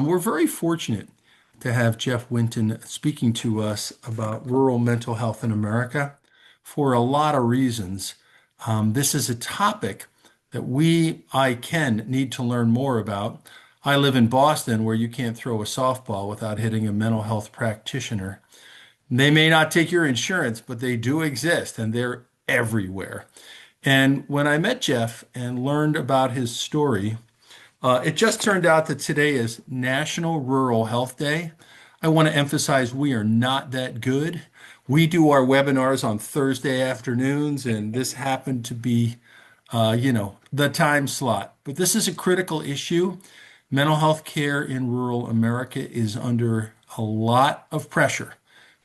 We're very fortunate to have Jeff Winton speaking to us about rural mental health in America for a lot of reasons. This is a topic that Ken, need to learn more about. I live in Boston where you can't throw a softball without hitting a mental health practitioner. They may not take your insurance, but they do exist and they're everywhere. And when I met Jeff and learned about his story, it just turned out that today is National Rural Health Day. I want to emphasize we are not that good. We do our webinars on Thursday afternoons, and this happened to be, the time slot. But this is a critical issue. Mental health care in rural America is under a lot of pressure.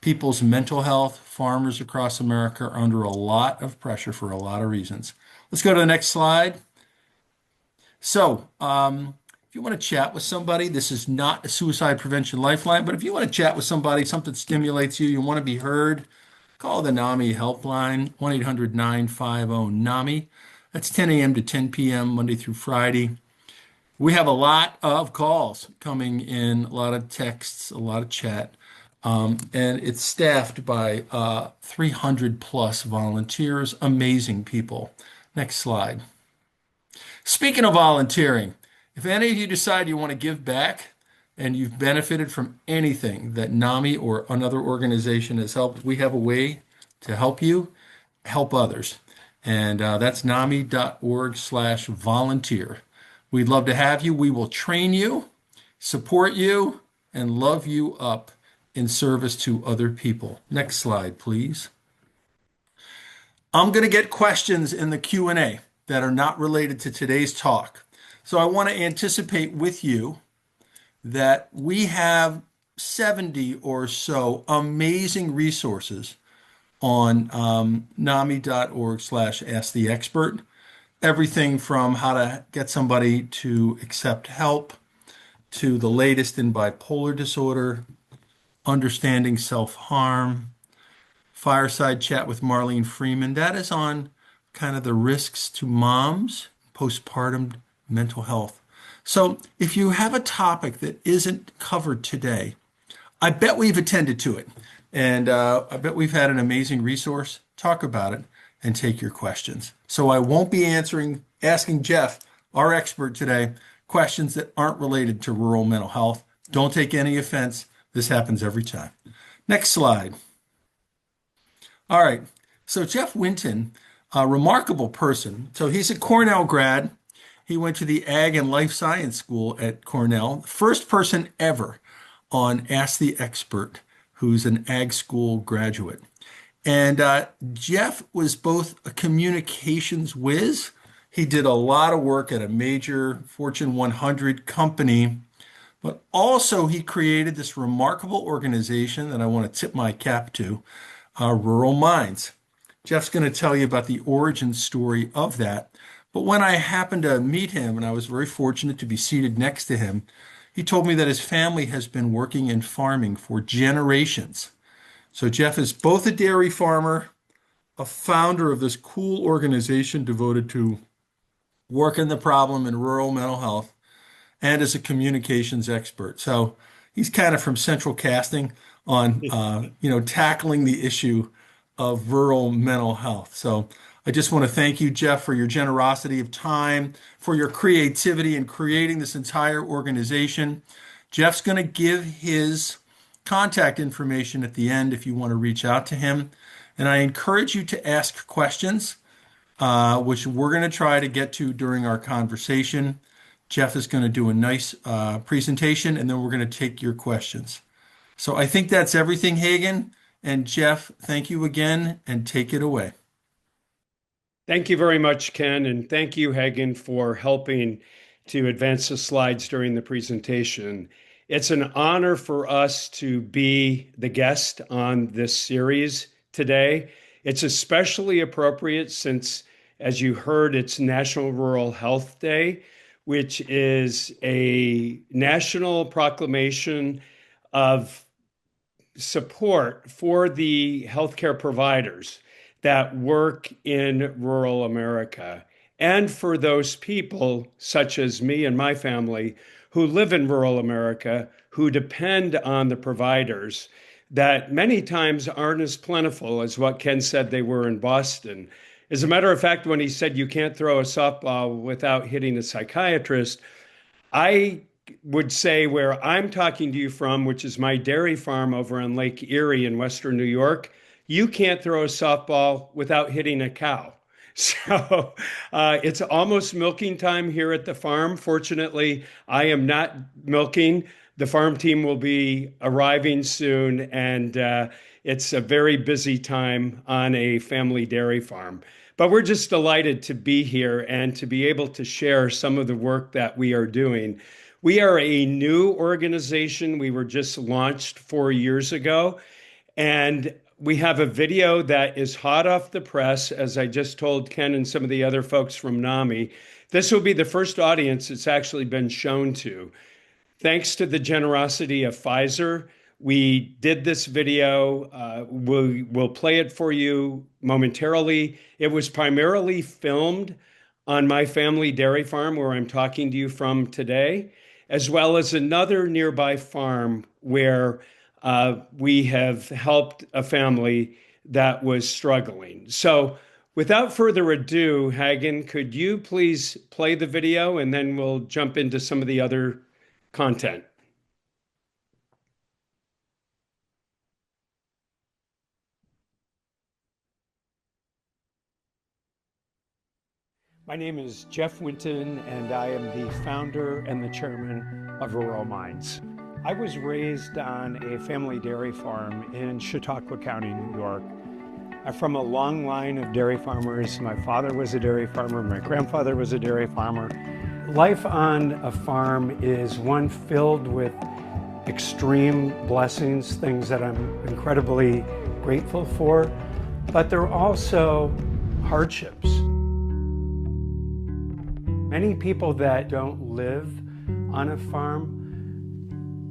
People's mental health, farmers across America are under a lot of pressure for a lot of reasons. Let's go to the next slide. So, if you want to chat with somebody, this is not a suicide prevention lifeline, but if you want to chat with somebody, something stimulates you, you want to be heard, call the NAMI helpline, 1-800-950-NAMI. That's 10 a.m. to 10 p.m., Monday through Friday. We have a lot of calls coming in, a lot of texts, a lot of chat, and it's staffed by 300 plus volunteers, amazing people. Next slide. Speaking of volunteering, if any of you decide you want to give back and you've benefited from anything that NAMI or another organization has helped, we have a way to help you help others. And that's NAMI.org/volunteer. We'd love to have you. We will train you, support you, and love you up in service to other people. Next slide, please. I'm going to get questions in the Q&A that are not related to today's talk. So I want to anticipate with you that we have 70 or so amazing resources on NAMI.org/asktheexpert. Everything from how to get somebody to accept help to the latest in bipolar disorder, understanding self-harm, fireside chat with Marlene Freeman. That is on kind of the risks to moms, postpartum mental health. So if you have a topic that isn't covered today, I bet we've attended to it. And I bet we've had an amazing resource. Talk about it and take your questions. So I won't be asking Jeff, our expert today, questions that aren't related to rural mental health. Don't take any offense. This happens every time. Next slide. All right. So Jeff Winton, a remarkable person. So he's a Cornell grad. He went to the Ag and Life Science School at Cornell. First person ever on Ask the Expert who's an ag school graduate. And Jeff was both a communications whiz. He did a lot of work at a major Fortune 100 company, but also he created this remarkable organization that I want to tip my cap to, Rural Minds. Jeff's going to tell you about the origin story of that. But when I happened to meet him, and I was very fortunate to be seated next to him, he told me that his family has been working in farming for generations. So Jeff is both a dairy farmer, a founder of this cool organization devoted to working the problem in rural mental health, and is a communications expert. So he's kind of from central casting on, tackling the issue of rural mental health. So I just want to thank you, Jeff, for your generosity of time, for your creativity in creating this entire organization. Jeff's going to give his contact information at the end if you want to reach out to him. And I encourage you to ask questions, which we're going to try to get to during our conversation. Jeff is going to do a nice presentation, and then we're going to take your questions. So I think that's everything, Hagen. And Jeff, thank you again, and take it away. Thank you very much, Ken, and thank you, Hagen, for helping to advance the slides during the presentation. It's an honor for us to be the guest on this series today. It's especially appropriate since, as you heard, it's National Rural Health Day, which is a national proclamation of support for the healthcare providers that work in rural America, and for those people, such as me and my family, who live in rural America, who depend on the providers that many times aren't as plentiful as what Ken said they were in Boston. As a matter of fact, when he said you can't throw a softball without hitting a psychiatrist, I would say where I'm talking to you from, which is my dairy farm over on Lake Erie in Western New York, you can't throw a softball without hitting a cow. So it's almost milking time here at the farm. Fortunately, I am not milking. The farm team will be arriving soon, and it's a very busy time on a family dairy farm. But we're just delighted to be here and to be able to share some of the work that we are doing. We are a new organization. We were just launched 4 years ago, and we have a video that is hot off the press, as I just told Ken and some of the other folks from NAMI. This will be the first audience it's actually been shown to. Thanks to the generosity of Pfizer, we did this video. We'll play it for you momentarily. It was primarily filmed on my family dairy farm where I'm talking to you from today, as well as another nearby farm where we have helped a family that was struggling. So without further ado, Hagen, could you please play the video and then we'll jump into some of the other content. My name is Jeff Winton, and I am the founder and the chairman of Rural Minds. I was raised on a family dairy farm in Chautauqua County, New York. I'm from a long line of dairy farmers. My father was a dairy farmer, my grandfather was a dairy farmer. Life on a farm is one filled with extreme blessings, things that I'm incredibly grateful for, but there are also hardships. Many people that don't live on a farm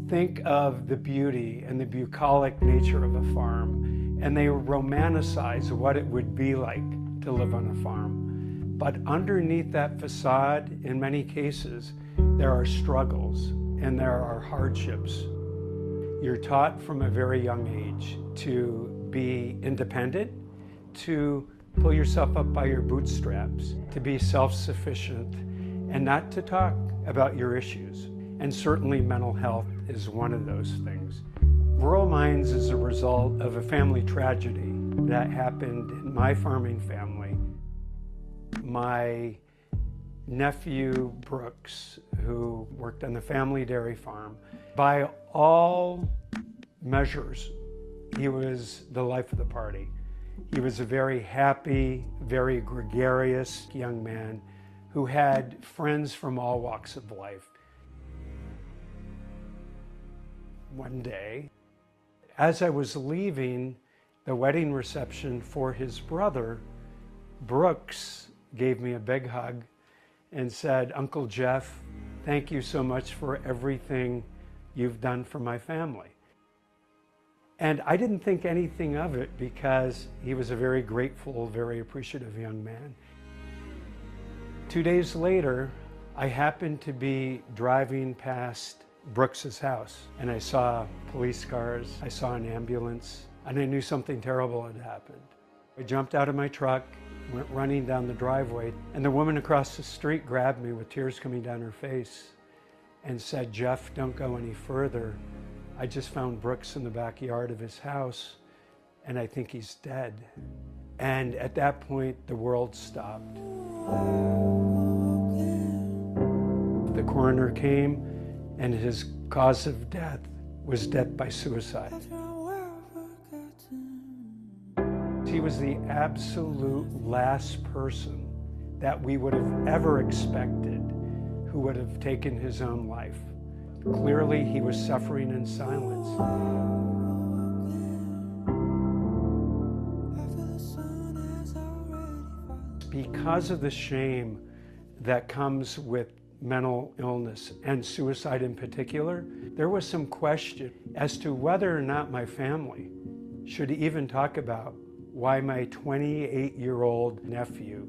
think of the beauty and the bucolic nature of a farm, and they romanticize what it would be like to live on a farm. But underneath that facade, in many cases, there are struggles and there are hardships. You're taught from a very young age to be independent, to pull yourself up by your bootstraps, to be self-sufficient, and not to talk about your issues. And certainly mental health is one of those things. Rural Minds is a result of a family tragedy that happened in my farming family. My nephew, Brooks, who worked on the family dairy farm, by all measures, he was the life of the party. He was a very happy, very gregarious young man who had friends from all walks of life. One day, as I was leaving the wedding reception for his brother, Brooks gave me a big hug and said, "Uncle Jeff, thank you so much for everything you've done for my family." And I didn't think anything of it because he was a very grateful, very appreciative young man. 2 days later, I happened to be driving past Brooks's house, and I saw police cars, I saw an ambulance, and I knew something terrible had happened. I jumped out of my truck, went running down the driveway, and the woman across the street grabbed me with tears coming down her face and said, "Jeff, don't go any further. I just found Brooks in the backyard of his house, and I think he's dead." And at that point, the world stopped. The coroner came, and his cause of death was death by suicide. He was the absolute last person that we would have ever expected who would have taken his own life. Clearly, he was suffering in silence. Because of the shame that comes with mental illness and suicide in particular, there was some question as to whether or not my family should even talk about why my 28-year-old nephew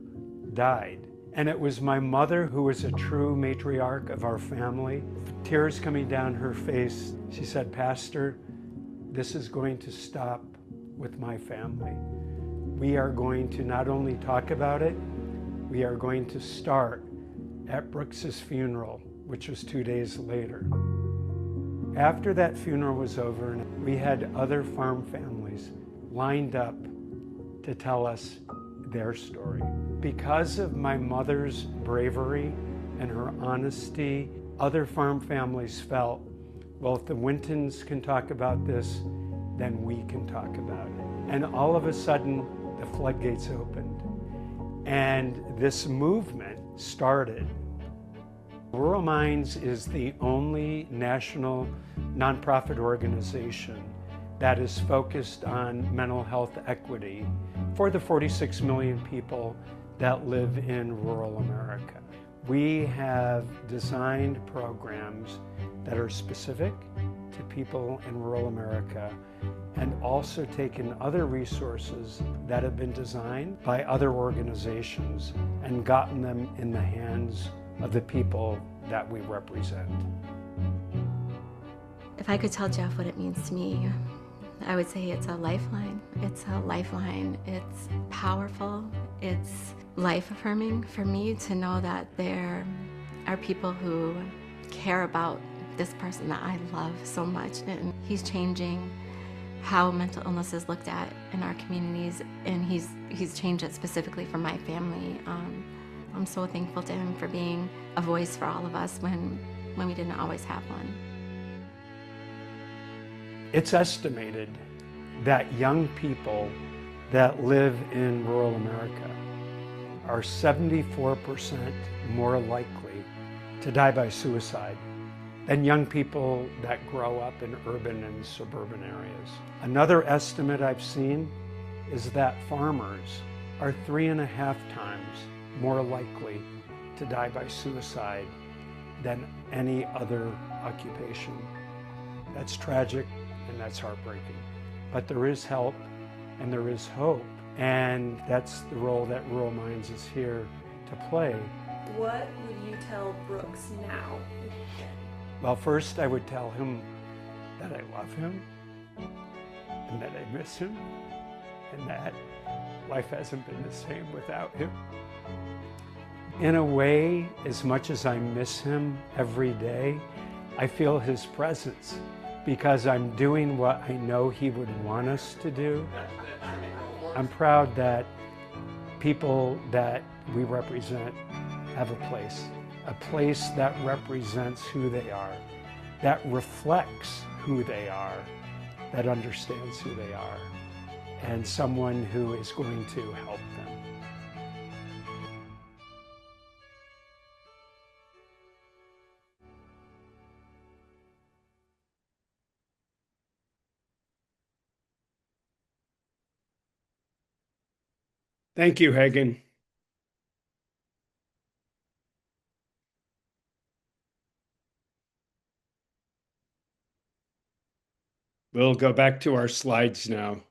died And it was my mother who was a true matriarch of our family. Tears coming down her face, she said, "Pastor, this is going to stop with my family. We are going to not only talk about it, we are going to start at Brooks's funeral, which was 2 days later." After that funeral was over, we had other farm families lined up to tell us their story. Because of my mother's bravery and her honesty, other farm families felt, well, if the Wintons can talk about this, then we can talk about it. And all of a sudden, the floodgates opened. And this movement started. Rural Minds is the only national nonprofit organization that is focused on mental health equity for the 46 million people that live in rural America. We have designed programs that are specific to people in rural America, and also taken other resources that have been designed by other organizations and gotten them in the hands of the people that we represent. If I could tell Jeff what it means to me, I would say it's a lifeline. It's a lifeline. It's powerful. It's life-affirming for me to know that there are people who care about this person that I love so much. And he's changing how mental illness is looked at in our communities, and he's changed it specifically for my family. I'm so thankful to him for being a voice for all of us when we didn't always have one. It's estimated that young people that live in rural America are 74% more likely to die by suicide than young people that grow up in urban and suburban areas. Another estimate I've seen is that farmers are 3.5 times more likely to die by suicide than any other occupation. That's tragic and that's heartbreaking. But there is help and there is hope, and that's the role that Rural Minds is here to play. What would you tell Brooks now? Well, first I would tell him that I love him and that I miss him and that life hasn't been the same without him. In a way, as much as I miss him every day, I feel his presence because I'm doing what I know he would want us to do. I'm proud that people that we represent have a place that represents who they are, that reflects who they are, that understands who they are, and someone who is going to help them. Thank you, Hagen. We'll go back to our slides now.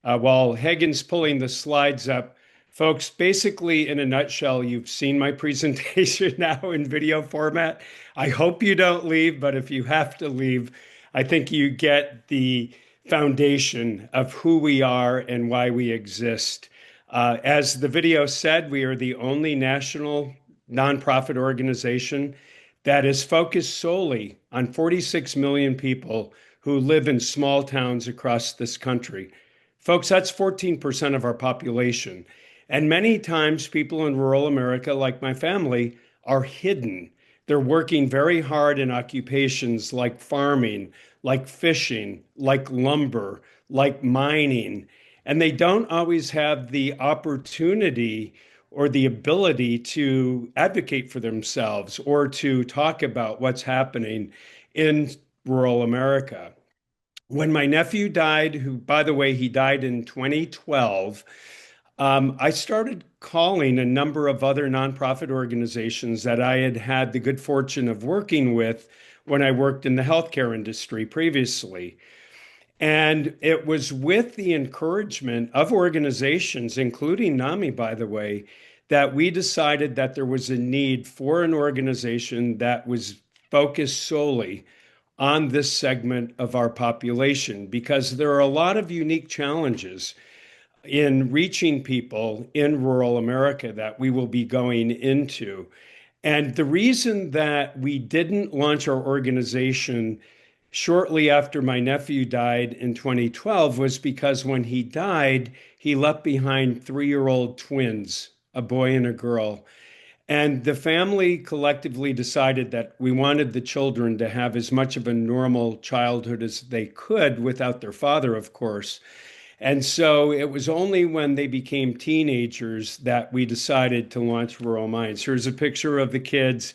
While Hagen's pulling the slides up, folks, basically in a nutshell, you've seen my presentation now in video format. I hope you don't leave, but if you have to leave, I think you get the foundation of who we are and why we exist. As the video said, we are the only national nonprofit organization that is focused solely on 46 million people who live in small towns across this country. Folks, that's 14% of our population. And many times people in rural America, like my family, are hidden. They're working very hard in occupations like farming, like fishing, like lumber, like mining. And they don't always have the opportunity or the ability to advocate for themselves or to talk about what's happening in rural America. When my nephew died, who, by the way, he died in 2012, I started calling a number of other nonprofit organizations that I had had the good fortune of working with when I worked in the healthcare industry previously. And it was with the encouragement of organizations, including NAMI, by the way, that we decided that there was a need for an organization that was focused solely on this segment of our population because there are a lot of unique challenges in reaching people in rural America that we will be going into. And the reason that we didn't launch our organization shortly after my nephew died in 2012 was because when he died, he left behind 3-year-old twins, a boy and a girl. And the family collectively decided that we wanted the children to have as much of a normal childhood as they could without their father, of course. And so it was only when they became teenagers that we decided to launch Rural Minds. Here's a picture of the kids.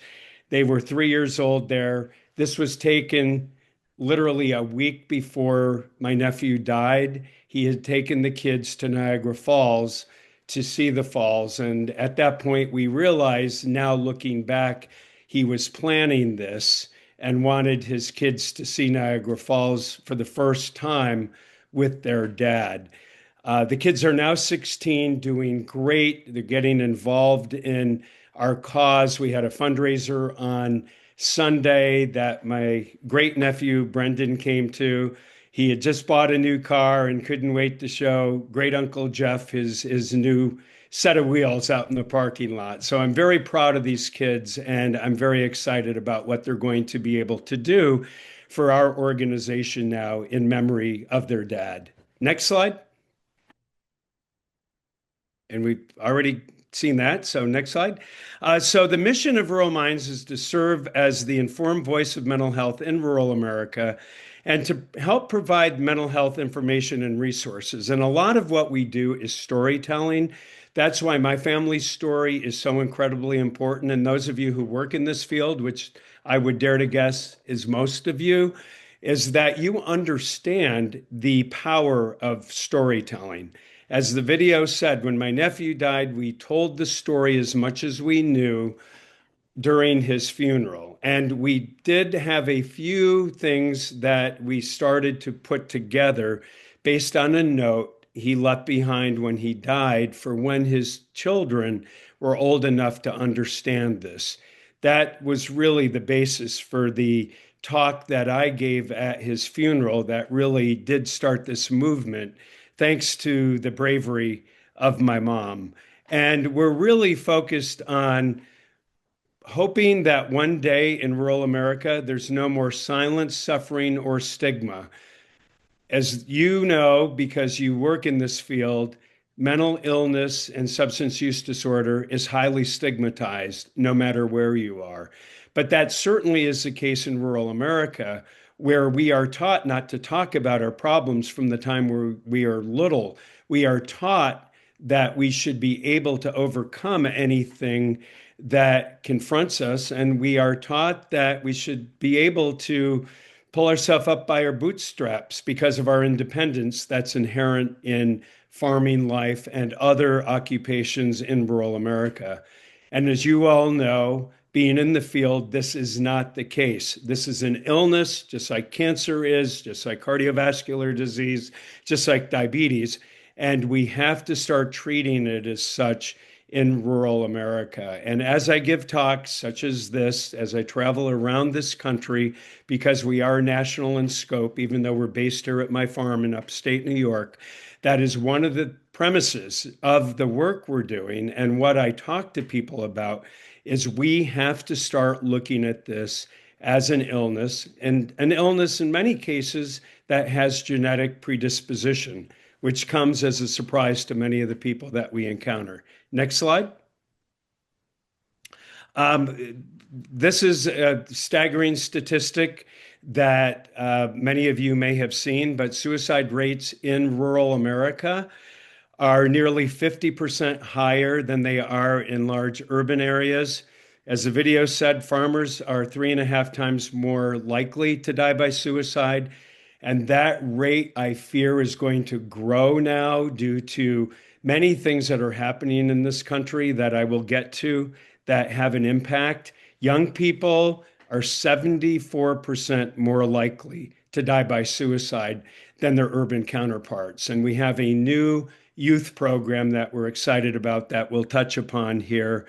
They were 3 years old there. This was taken literally a week before my nephew died. He had taken the kids to Niagara Falls to see the falls. And at that point, we realized now looking back, he was planning this and wanted his kids to see Niagara Falls for the first time with their dad. The kids are now 16, doing great. They're getting involved in our cause. We had a fundraiser on Sunday that my great nephew Brendan came to. He had just bought a new car and couldn't wait to show great Uncle Jeff his new set of wheels out in the parking lot. So I'm very proud of these kids and I'm very excited about what they're going to be able to do for our organization now in memory of their dad. Next slide. And we've already seen that. So next slide. So the mission of Rural Minds is to serve as the informed voice of mental health in rural America and to help provide mental health information and resources. And a lot of what we do is storytelling. That's why my family's story is so incredibly important. And those of you who work in this field, which I would dare to guess is most of you, is that you understand the power of storytelling. As the video said, when my nephew died, we told the story as much as we knew during his funeral. And we did have a few things that we started to put together based on a note he left behind when he died for when his children were old enough to understand this. That was really the basis for the talk that I gave at his funeral that really did start this movement, thanks to the bravery of my mom. And we're really focused on hoping that one day in rural America, there's no more silence, suffering, or stigma. As you know, because you work in this field, mental illness and substance use disorder is highly stigmatized no matter where you are. But that certainly is the case in rural America, where we are taught not to talk about our problems from the time we are little. We are taught that we should be able to overcome anything that confronts us, and we are taught that we should be able to pull ourselves up by our bootstraps because of our independence that's inherent in farming life and other occupations in rural America. And as you all know, being in the field, this is not the case. This is an illness, just like cancer is, just like cardiovascular disease, just like diabetes. And we have to start treating it as such in rural America. And as I give talks such as this, as I travel around this country, because we are national in scope, even though we're based here at my farm in upstate New York, that is one of the premises of the work we're doing. And what I talk to people about is we have to start looking at this as an illness, and an illness in many cases that has genetic predisposition, which comes as a surprise to many of the people that we encounter. Next slide. This is a staggering statistic that many of you may have seen, but suicide rates in rural America are nearly 50% higher than they are in large urban areas. As the video said, farmers are 3.5 times more likely to die by suicide. And that rate, I fear, is going to grow now due to many things that are happening in this country that I will get to that have an impact. Young people are 74% more likely to die by suicide than their urban counterparts. And we have a new youth program that we're excited about that we'll touch upon here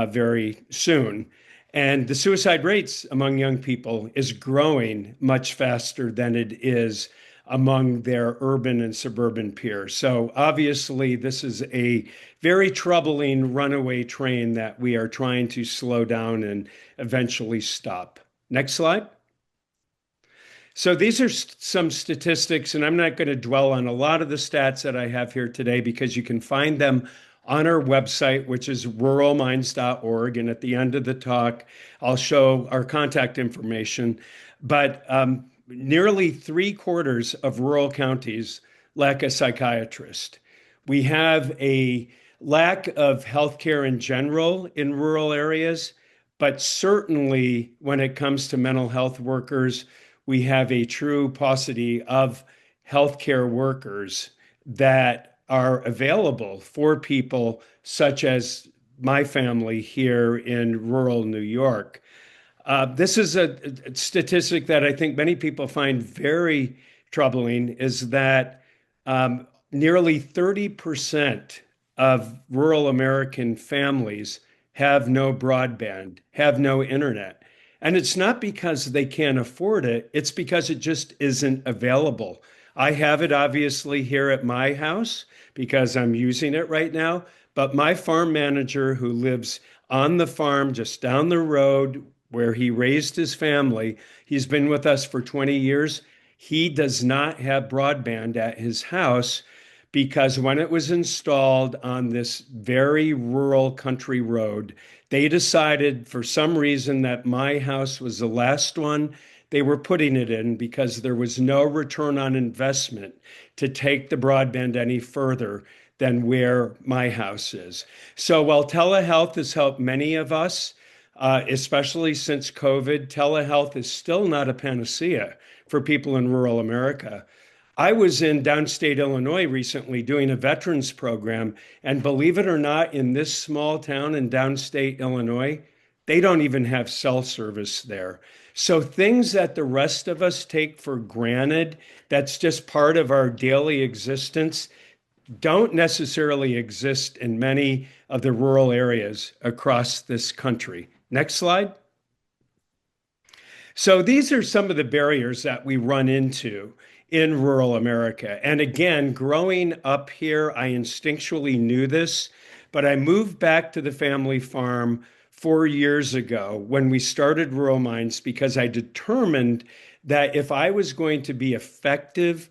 very soon. And the suicide rates among young people is growing much faster than it is among their urban and suburban peers. So obviously, this is a very troubling runaway train that we are trying to slow down and eventually stop. Next slide. So these are some statistics, and I'm not going to dwell on a lot of the stats that I have here today because you can find them on our website, which is ruralminds.org. And at the end of the talk, I'll show our contact information. But nearly 3/4 of rural counties lack a psychiatrist. We have a lack of healthcare in general in rural areas, but certainly when it comes to mental health workers, we have a true paucity of healthcare workers that are available for people such as my family here in rural New York. This is a statistic that I think many people find very troubling, is that nearly 30% of rural American families have no broadband, have no internet. And it's not because they can't afford it, it's because it just isn't available. I have it obviously here at my house because I'm using it right now, but my farm manager who lives on the farm just down the road where he raised his family, he's been with us for 20 years. He does not have broadband at his house because when it was installed on this very rural country road, they decided for some reason that my house was the last one they were putting it in because there was no return on investment to take the broadband any further than where my house is. So while telehealth has helped many of us, especially since COVID, telehealth is still not a panacea for people in rural America. I was in downstate Illinois recently doing a veterans program, and believe it or not, in this small town in downstate Illinois, they don't even have cell service there. So things that the rest of us take for granted, that's just part of our daily existence, don't necessarily exist in many of the rural areas across this country. Next slide. So these are some of the barriers that we run into in rural America. And again, growing up here, I instinctually knew this, but I moved back to the family farm 4 years ago when we started Rural Minds because I determined that if I was going to be effective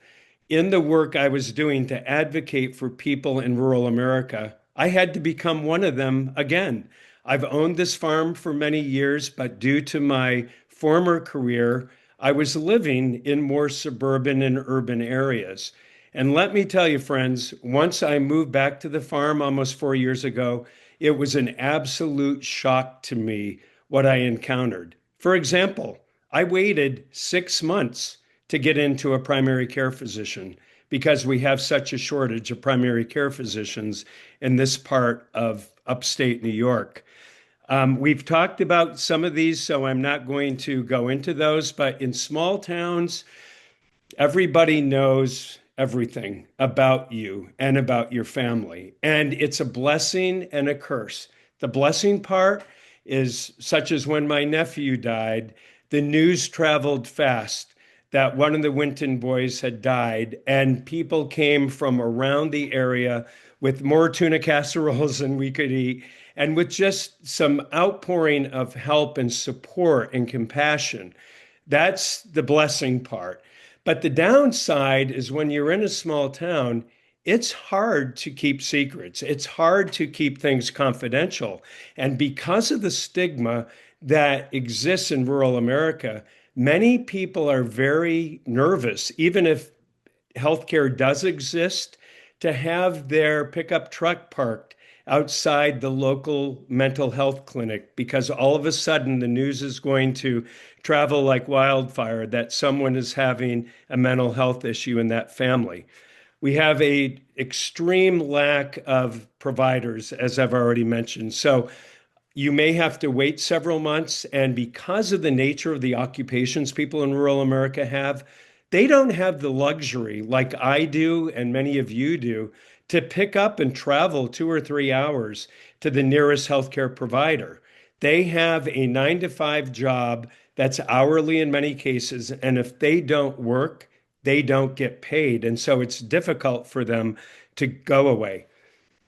in the work I was doing to advocate for people in rural America, I had to become one of them again. I've owned this farm for many years, but due to my former career, I was living in more suburban and urban areas. And let me tell you, friends, once I moved back to the farm almost 4 years ago, it was an absolute shock to me what I encountered. For example, I waited 6 months to get into a primary care physician because we have such a shortage of primary care physicians in this part of upstate New York. We've talked about some of these, so I'm not going to go into those, but in small towns, everybody knows everything about you and about your family. And it's a blessing and a curse. The blessing part is such as when my nephew died, the news traveled fast that one of the Winton boys had died, and people came from around the area with more tuna casseroles than we could eat, and with just some outpouring of help and support and compassion. That's the blessing part. But the downside is when you're in a small town, it's hard to keep secrets. It's hard to keep things confidential. And because of the stigma that exists in rural America, many people are very nervous, even if healthcare does exist, to have their pickup truck parked outside the local mental health clinic because all of a sudden the news is going to travel like wildfire that someone is having a mental health issue in that family. We have an extreme lack of providers, as I've already mentioned. So You may have to wait several months. And because of the nature of the occupations people in rural America have, they don't have the luxury like I do and many of you do to pick up and travel 2 or 3 hours to the nearest healthcare provider. They have a 9 to 5 job that's hourly in many cases. And if they don't work, they don't get paid. And so it's difficult for them to go away.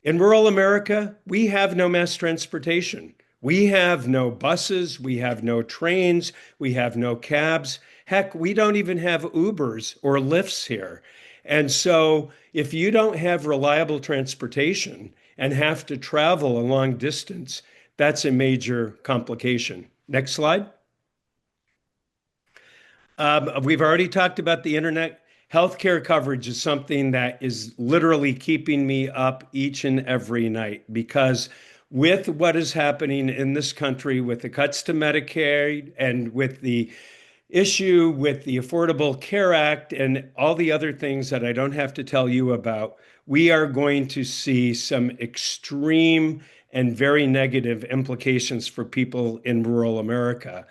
In rural America, we have no mass transportation. We have no buses, we have no trains, we have no cabs. Heck, we don't even have Ubers or Lyfts here. And so, if you don't have reliable transportation and have to travel a long distance, that's a major complication. Next slide. We've already talked about the internet. Healthcare coverage is something that is literally keeping me up each and every night because with what is happening in this country, with the cuts to Medicare and with the issue with the Affordable Care Act and all the other things that I don't have to tell you about, we are going to see some extreme and very negative implications for people in rural America.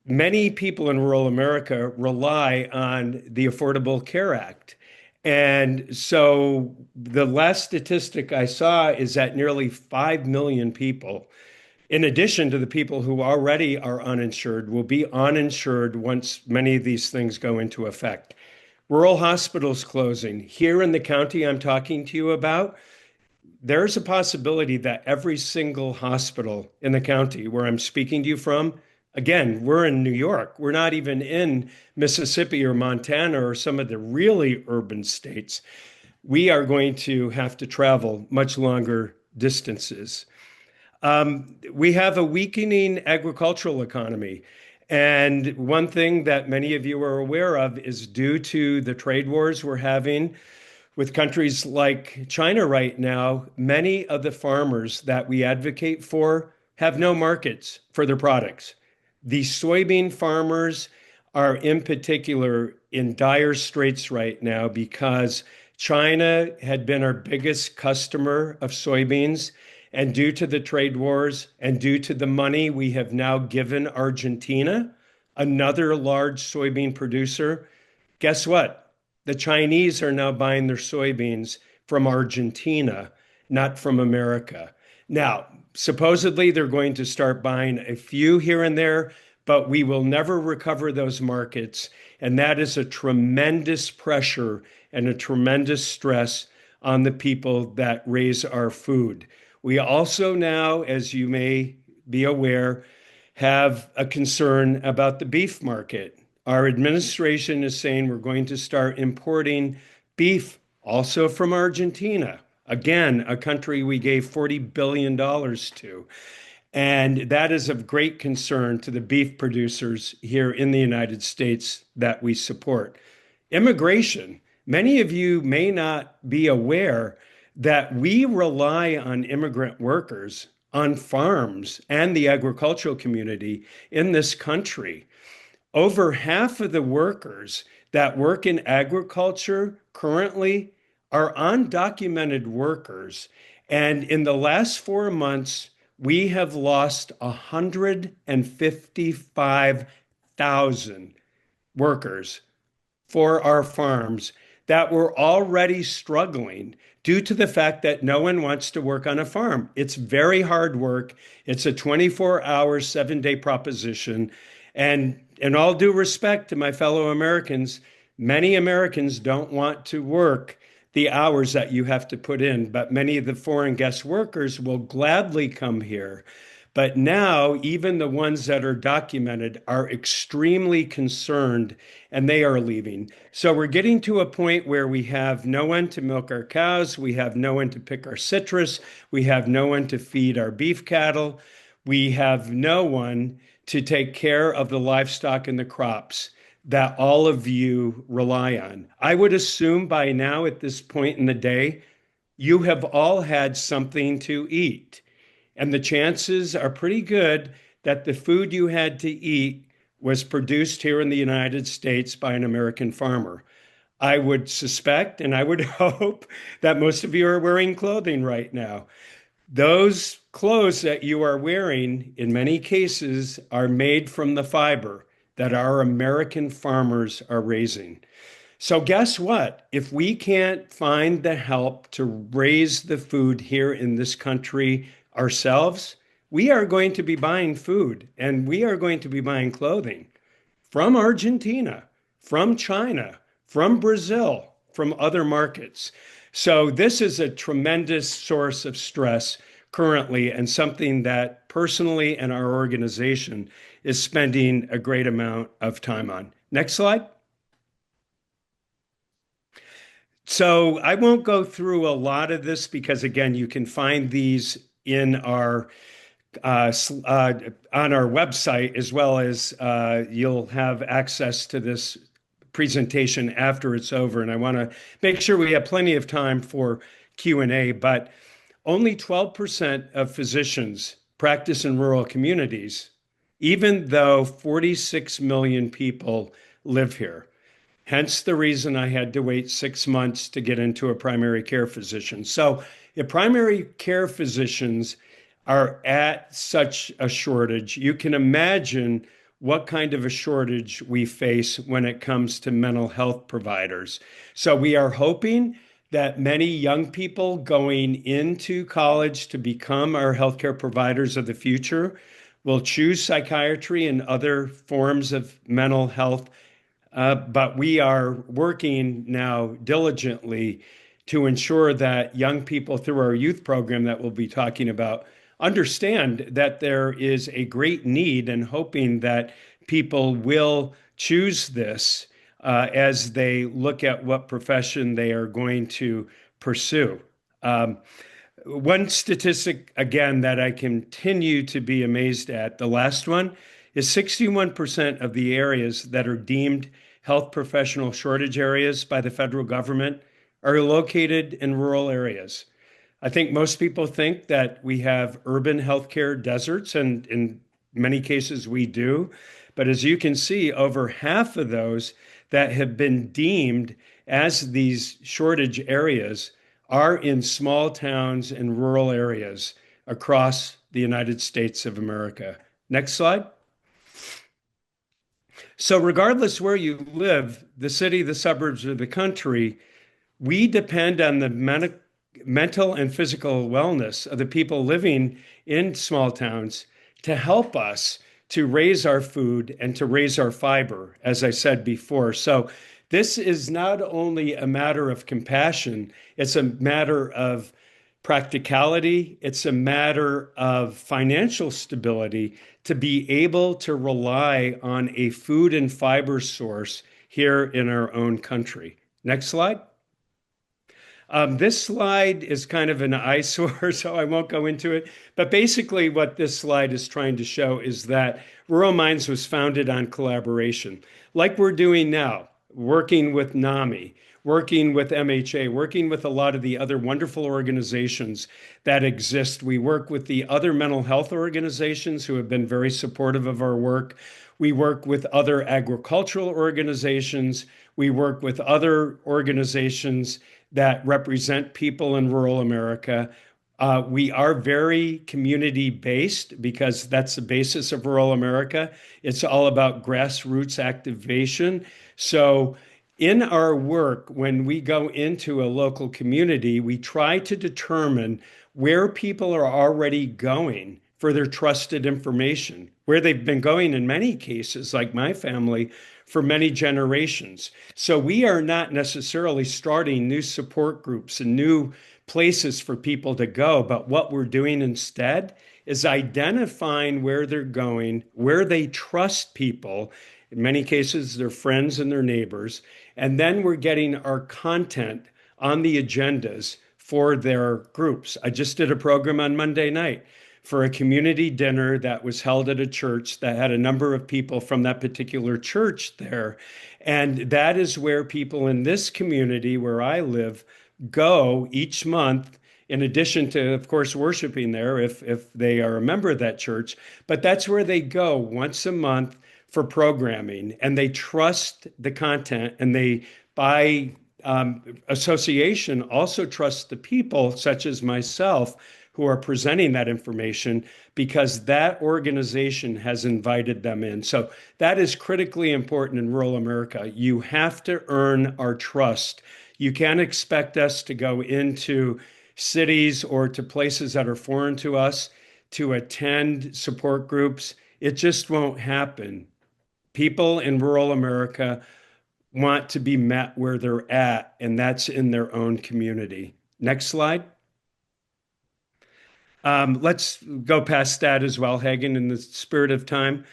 Many people in rural America rely on the Affordable Care Act. And so the last statistic I saw is that nearly 5 million people, in addition to the people who already are uninsured, will be uninsured once many of these things go into effect. Rural hospitals closing. Here in the county I'm talking to you about, there's a possibility that every single hospital in the county where I'm speaking to you from, again, we're in New York. We're not even in Mississippi or Montana or some of the really urban states. We are going to have to travel much longer distances. We have a weakening agricultural economy. And one thing that many of you are aware of is due to the trade wars we're having with countries like China right now, many of the farmers that we advocate for have no markets for their products. The soybean farmers are in particular in dire straits right now because China had been our biggest customer of soybeans. And due to the trade wars and due to the money we have now given Argentina, another large soybean producer, guess what? The Chinese are now buying their soybeans from Argentina, not from America. Now, supposedly they're going to start buying a few here and there, but we will never recover those markets. And that is a tremendous pressure and a tremendous stress on the people that raise our food. We also now, as you may be aware, have a concern about the beef market. Our administration is saying we're going to start importing beef also from Argentina. Again, a country we gave $40 billion to. And that is of great concern to the beef producers here in the United States that we support. Immigration. Many of you may not be aware that we rely on immigrant workers on farms and the agricultural community in this country. Over half of the workers that work in agriculture currently are undocumented workers. And in the last 4 months, we have lost 155,000 workers for our farms that were already struggling due to the fact that no one wants to work on a farm. It's very hard work. It's a 24-hour, 7-day proposition. And in all due respect to my fellow Americans, many Americans don't want to work the hours that you have to put in, but many of the foreign guest workers will gladly come here. But now, even the ones that are documented are extremely concerned and they are leaving. So we're getting to a point where we have no one to milk our cows, we have no one to pick our citrus, we have no one to feed our beef cattle, we have no one to take care of the livestock and the crops that all of you rely on. I would assume by now, at this point in the day, you have all had something to eat. And the chances are pretty good that the food you had to eat was produced here in the United States by an American farmer. I would suspect and I would hope that most of you are wearing clothing right now. Those clothes that you are wearing, in many cases, are made from the fiber that our American farmers are raising. So, guess what? If we can't find the help to raise the food here in this country ourselves, we are going to be buying food and we are going to be buying clothing from Argentina, from China, from Brazil, from other markets. So, this is a tremendous source of stress currently, and something that personally and our organization is spending a great amount of time on. Next slide. So I won't go through a lot of this because, again, you can find these in our on our website, as well as you'll have access to this presentation after it's over. And I want to make sure we have plenty of time for Q&A, but only 12% of physicians practice in rural communities, even though 46 million people live here. Hence the reason I had to wait 6 months to get into a primary care physician. So if primary care physicians are at such a shortage, you can imagine what kind of a shortage we face when it comes to mental health providers. So we are hoping that many young people going into college to become our healthcare providers of the future will choose psychiatry and other forms of mental health, but we are working now diligently to ensure that young people through our youth program that we'll be talking about understand that there is a great need, and hoping that people will choose this as they look at what profession they are going to pursue. One statistic, again, that I continue to be amazed at, the last one, is 61% of the areas that are deemed health professional shortage areas by the federal government are located in rural areas. I think most people think that we have urban healthcare deserts, and in many cases we do. But as you can see, over half of those that have been deemed as these shortage areas are in small towns and rural areas across the United States of America. Next slide. So regardless where you live, the city, the suburbs, or the country, we depend on the mental and physical wellness of the people living in small towns to help us to raise our food and to raise our fiber, as I said before. So this is not only a matter of compassion, it's a matter of practicality, it's a matter of financial stability to be able to rely on a food and fiber source here in our own country. Next slide. This slide is kind of an eyesore, so I won't go into it. But basically, what this slide is trying to show is that Rural Minds was founded on collaboration, like we're doing now, working with NAMI, working with MHA, working with a lot of the other wonderful organizations that exist. We work with the other mental health organizations who have been very supportive of our work. We work with other agricultural organizations. We work with other organizations that represent people in rural America. We are very community-based because that's the basis of rural America. It's all about grassroots activation. So in our work, when we go into a local community, we try to determine where people are already going for their trusted information, where they've been going in many cases, like my family, for many generations. So we are not necessarily starting new support groups and new places for people to go, but what we're doing instead is identifying where they're going, where they trust people, in many cases their friends and their neighbors, and then we're getting our content on the agendas for their groups. I just did a program on Monday night for a community dinner that was held at a church that had a number of people from that particular church there. And that is where people in this community where I live go each month, in addition to, of course, worshiping there if they are a member of that church. But that's where they go once a month for programming, and they trust the content, and they, by association, also trust the people, such as myself, who are presenting that information because that organization has invited them in. So that is critically important in rural America. You have to earn our trust. You can't expect us to go into cities or to places that are foreign to us to attend support groups. It just won't happen. People in rural America want to be met where they're at, and that's in their own community. Next slide. Let's go past that as well, Hagen, in the spirit of time.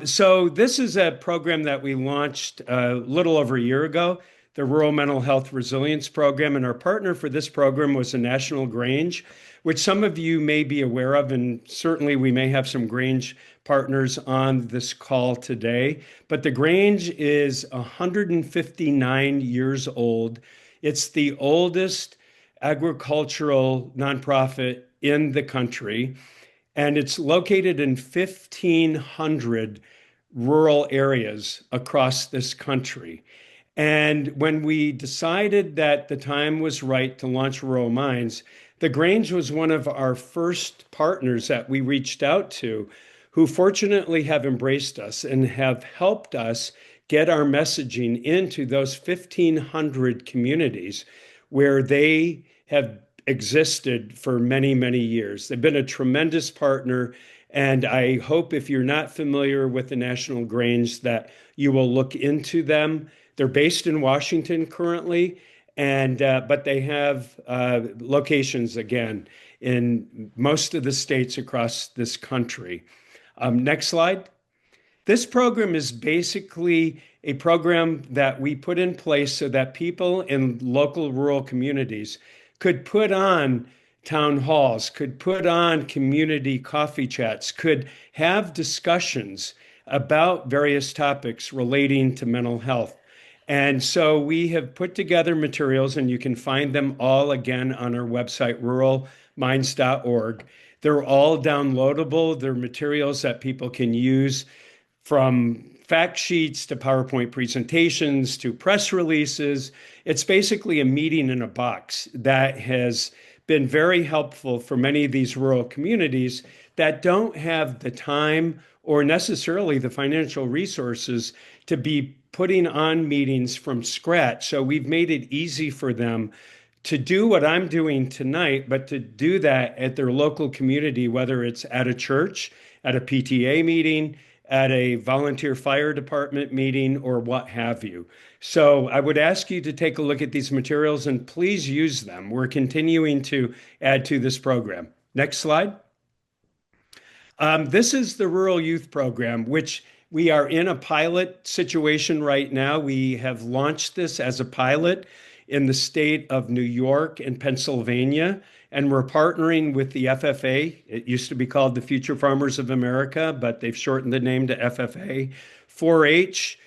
So this is a program that we launched a little over a year ago, the Rural Mental Health Resilience Program. And our partner for this program was the National Grange, which some of you may be aware of, and certainly we may have some Grange partners on this call today. But the Grange is 159 years old. It's the oldest agricultural nonprofit in the country, and it's located in 1,500 rural areas across this country. And when we decided that the time was right to launch Rural Minds, the Grange was one of our first partners that we reached out to, who fortunately have embraced us and have helped us get our messaging into those 1,500 communities where they have existed for many, many years. They've been a tremendous partner, and I hope if you're not familiar with the National Grange that you will look into them. They're based in Washington currently, and but they have locations again in most of the states across this country. Next slide. This program is basically a program that we put in place so that people in local rural communities could put on town halls, could put on community coffee chats, could have discussions about various topics relating to mental health. And so we have put together materials, and you can find them all again on our website, ruralminds.org. They're all downloadable. They're materials that people can use, from fact sheets to PowerPoint presentations to press releases. It's basically a meeting in a box that has been very helpful for many of these rural communities that don't have the time or necessarily the financial resources to be putting on meetings from scratch. So we've made it easy for them to do what I'm doing tonight, but to do that at their local community, whether it's at a church, at a PTA meeting, at a volunteer fire department meeting, or what have you. So I would ask you to take a look at these materials and please use them. We're continuing to add to this program. Next slide. This is the Rural Youth Program, which we are in a pilot situation right now. We have launched this as a pilot in the state of New York and Pennsylvania, and we're partnering with the FFA. It used to be called the Future Farmers of America, but they've shortened the name to FFA. 4-H,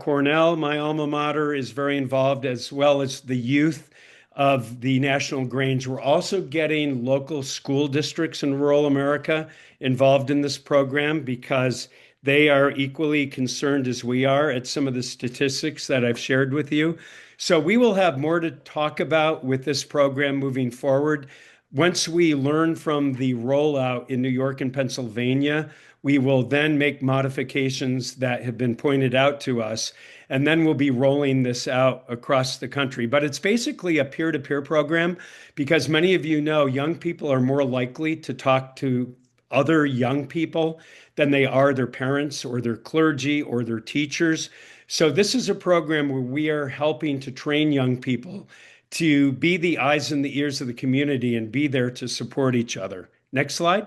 Cornell, my alma mater, is very involved, as well as the youth of the National Grange. We're also getting local school districts in rural America involved in this program because they are equally concerned as we are at some of the statistics that I've shared with you. So we will have more to talk about with this program moving forward. Once we learn from the rollout in New York and Pennsylvania, we will then make modifications that have been pointed out to us, and then we'll be rolling this out across the country. But it's basically a peer-to-peer program because many of you know young people are more likely to talk to other young people than they are their parents or their clergy or their teachers. So this is a program where we are helping to train young people to be the eyes and the ears of the community and be there to support each other. Next slide.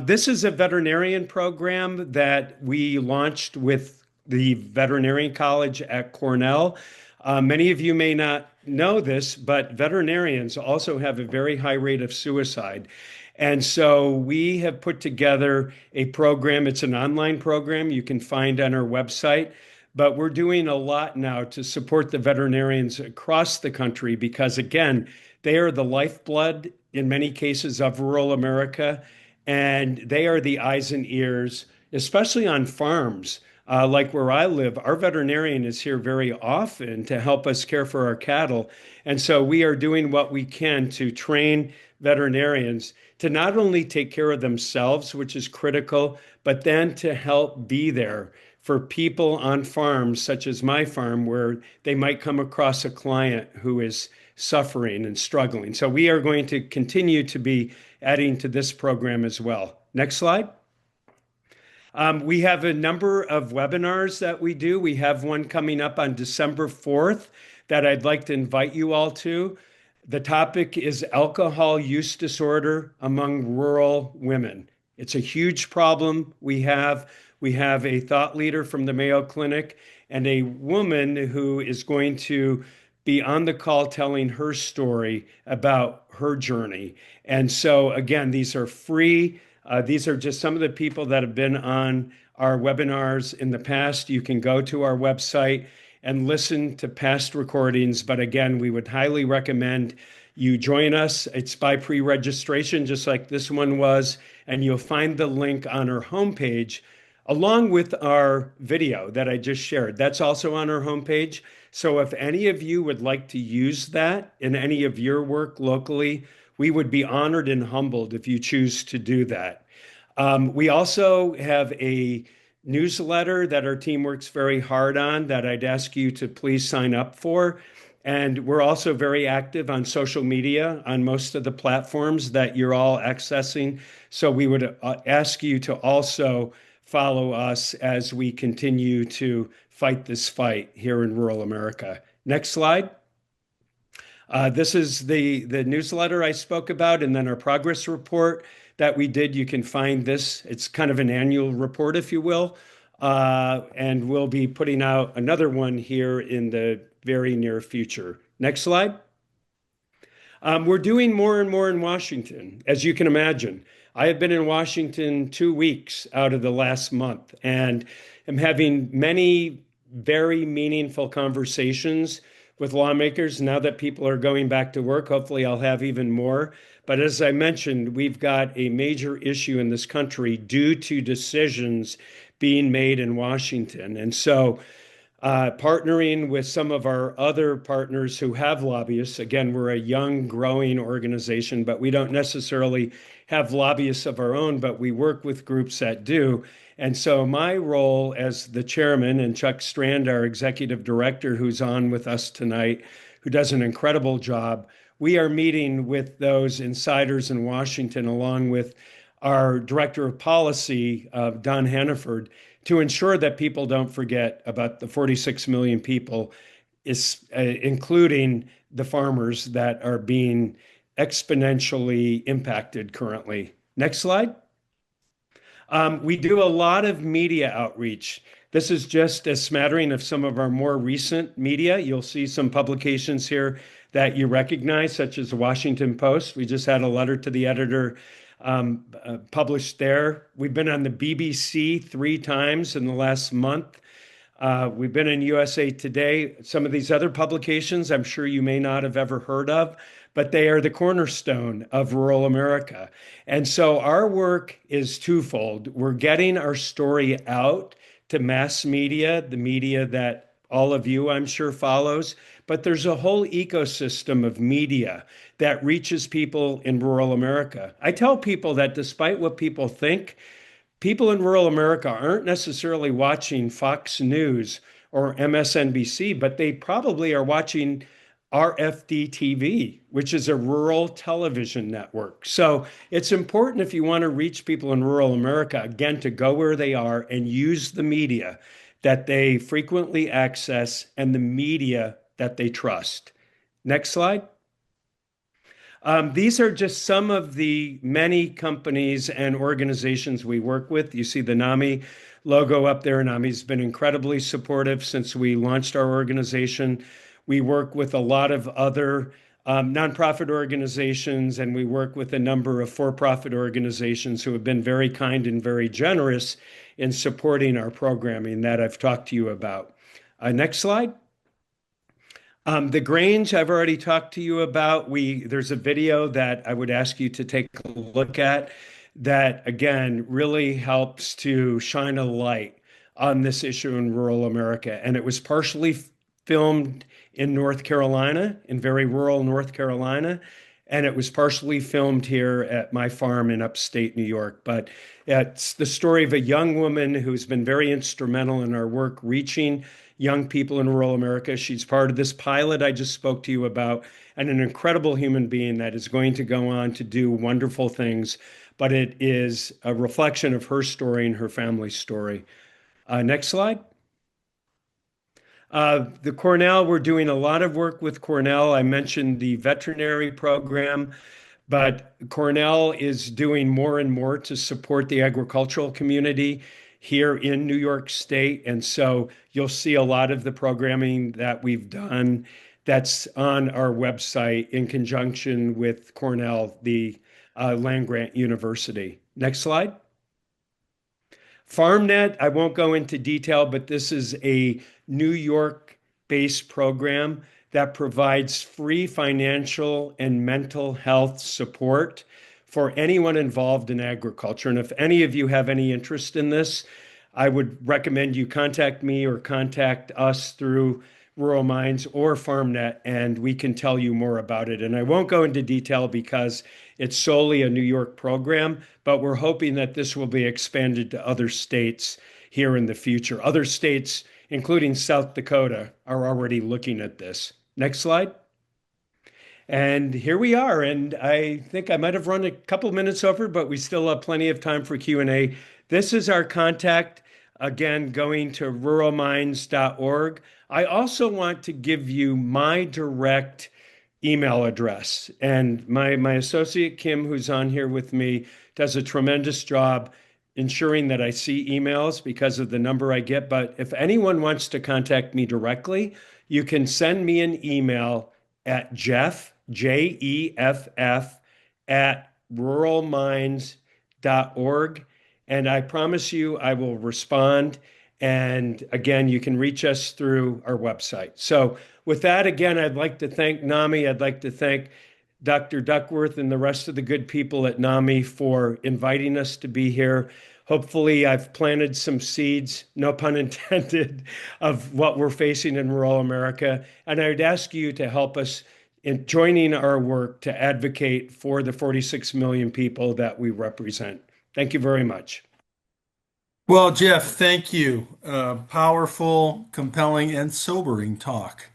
This is a veterinarian program that we launched with the Veterinarian College at Cornell. Many of you may not know this, but veterinarians also have a very high rate of suicide. And so we have put together a program. It's an online program you can find on our website, but we're doing a lot now to support the veterinarians across the country because, again, they are the lifeblood in many cases of rural America, and they are the eyes and ears, especially on farms, Like where I live, our veterinarian is here very often to help us care for our cattle. And so we are doing what we can to train veterinarians to not only take care of themselves, which is critical, but then to help be there for people on farms, such as my farm, where they might come across a client who is suffering and struggling. So we are going to continue to be adding to this program as well. Next slide. We have a number of webinars that we do. We have one coming up on December 4th that I'd like to invite you all to. The topic is alcohol use disorder among rural women. It's a huge problem we have. We have a thought leader from the Mayo Clinic and a woman who is going to be on the call telling her story about her journey. And so, again, these are free. These are just some of the people that have been on our webinars in the past. You can go to our website and listen to past recordings. But again, we would highly recommend you join us. It's by pre-registration, just like this one was. And you'll find the link on our homepage, along with our video that I just shared. That's also on our homepage. So if any of you would like to use that in any of your work locally, we would be honored and humbled if you choose to do that. We also have a newsletter that our team works very hard on that I'd ask you to please sign up for. And we're also very active on social media on most of the platforms that you're all accessing. So we would ask you to also follow us as we continue to fight this fight here in rural America. Next slide. This is the newsletter I spoke about, and then our progress report that we did. You can find this. It's kind of an annual report, if you will. And we'll be putting out another one here in the very near future. Next slide. We're doing more and more in Washington, as you can imagine. I have been in Washington 2 weeks out of the last month and am having many very meaningful conversations with lawmakers. Now that people are going back to work, hopefully I'll have even more. But as I mentioned, we've got a major issue in this country due to decisions being made in Washington. And so partnering with some of our other partners who have lobbyists. Again, we're a young, growing organization, but we don't necessarily have lobbyists of our own, but we work with groups that do. And so my role as the chairman, and Chuck Strand, our executive director, who's on with us tonight, who does an incredible job, we are meeting with those insiders in Washington, along with our director of policy, Don Hannaford, to ensure that people don't forget about the 46 million people, including the farmers that are being exponentially impacted currently. Next slide. We do a lot of media outreach. This is just a smattering of some of our more recent media. You'll see some publications here that you recognize, such as the Washington Post. We just had a letter to the editor published there. We've been on the BBC 3 times in the last month. We've been in USA Today. Some of these other publications I'm sure you may not have ever heard of, but they are the cornerstone of rural America. And so our work is twofold. We're getting our story out to mass media, the media that all of you, I'm sure, follows. But there's a whole ecosystem of media that reaches people in rural America. I tell people that despite what people think, people in rural America aren't necessarily watching Fox News or MSNBC, but they probably are watching RFD TV, which is a rural television network. So it's important, if you want to reach people in rural America, again, to go where they are and use the media that they frequently access and the media that they trust. Next slide. These are just some of the many companies and organizations we work with. You see the NAMI logo up there. NAMI's been incredibly supportive since we launched our organization. We work with a lot of other nonprofit organizations, and we work with a number of for-profit organizations who have been very kind and very generous in supporting our programming that I've talked to you about. Next slide. The Grange, I've already talked to you about. There's a video that I would ask you to take a look at that, again, really helps to shine a light on this issue in rural America. And it was partially filmed in North Carolina, in very rural North Carolina. And it was partially filmed here at my farm in upstate New York. But it's the story of a young woman who's been very instrumental in our work reaching young people in rural America. She's part of this pilot I just spoke to you about, and an incredible human being that is going to go on to do wonderful things. But it is a reflection of her story and her family's story. Next slide. The Cornell, we're doing a lot of work with Cornell. I mentioned the veterinary program, but Cornell is doing more and more to support the agricultural community here in New York State. And so you'll see a lot of the programming that we've done that's on our website in conjunction with Cornell, the land grant university. Next slide. FarmNet, I won't go into detail, but this is a New York-based program that provides free financial and mental health support for anyone involved in agriculture. And if any of you have any interest in this, I would recommend you contact me or contact us through Rural Minds or FarmNet, and we can tell you more about it. And I won't go into detail because it's solely a New York program, but we're hoping that this will be expanded to other states here in the future. Other states, including South Dakota, are already looking at this. Next slide. And here we are. And I think I might have run a couple minutes over, but we still have plenty of time for Q&A. This is our contact. Again, going to ruralminds.org. I also want to give you my direct email address. And my associate, Kim, who's on here with me, does a tremendous job ensuring that I see emails because of the number I get. But if anyone wants to contact me directly, you can send me an email at Jeff, Jeff, at ruralminds.org. And I promise you, I will respond. And again, you can reach us through our website. So with that, again, I'd like to thank NAMI. I'd like to thank Dr. Duckworth and the rest of the good people at NAMI for inviting us to be here. Hopefully, I've planted some seeds, no pun intended, of what we're facing in rural America. And I'd ask you to help us in joining our work to advocate for the 46 million people that we represent. Thank you very much. Well, Jeff, thank you. Powerful, compelling, and sobering talk,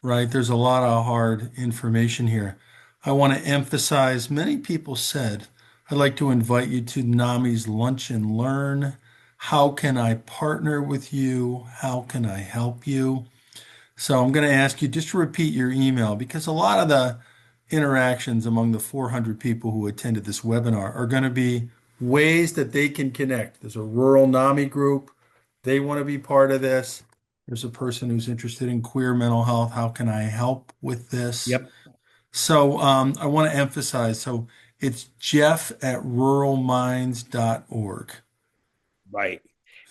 right? There's a lot of hard information here. I want to emphasize many people said, I'd like to invite you to NAMI's Lunch and Learn. How can I partner with you? How can I help you? So I'm going to ask you just to repeat your email because a lot of the interactions among the 400 people who attended this webinar are going to be ways that they can connect. There's a rural NAMI group. They want to be part of this. There's a person who's interested in queer mental health. How can I help with this? Yep. So I want to emphasize, so it's Jeff at ruralminds.org. Right.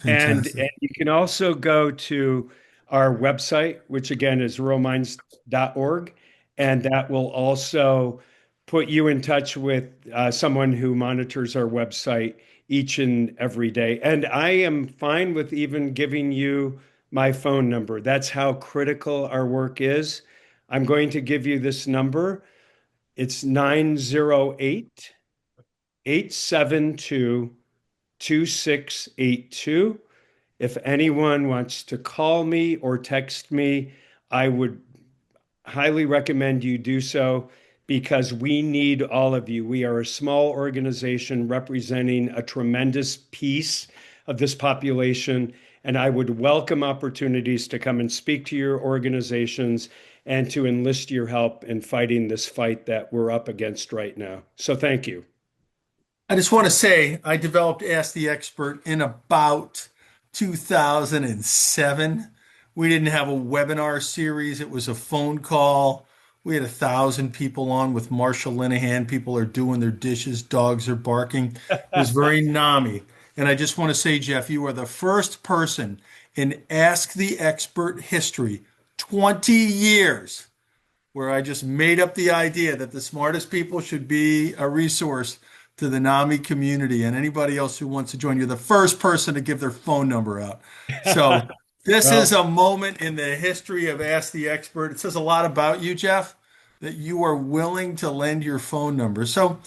And Fantastic. you can also go to our website, which again is ruralminds.org, and that will also put you in touch with someone who monitors our website each and every day. And I am fine with even giving you my phone number. That's how critical our work is. I'm going to give you this number. It's 908 872 2682. If anyone wants to call me or text me, I would highly recommend you do so because we need all of you. We are a small organization representing a tremendous piece of this population, and I would welcome opportunities to come and speak to your organizations and to enlist your help in fighting this fight that we're up against right now. So thank you. I just want to say I developed Ask the Expert in about 2007. We didn't have a webinar series. It was a phone call. We had 1,000 people on with Marshall Linehan. People are doing their dishes. Dogs are barking. It was very NAMI. And I just want to say, Jeff, you are the first person in Ask the Expert history, 20 years, where I just made up the idea that the smartest people should be a resource to the NAMI community and anybody else who wants to join. You're the first person to give their phone number out. So this is Well, a moment in the history of Ask the Expert. It says a lot about you, Jeff, that you are willing to lend your phone number. So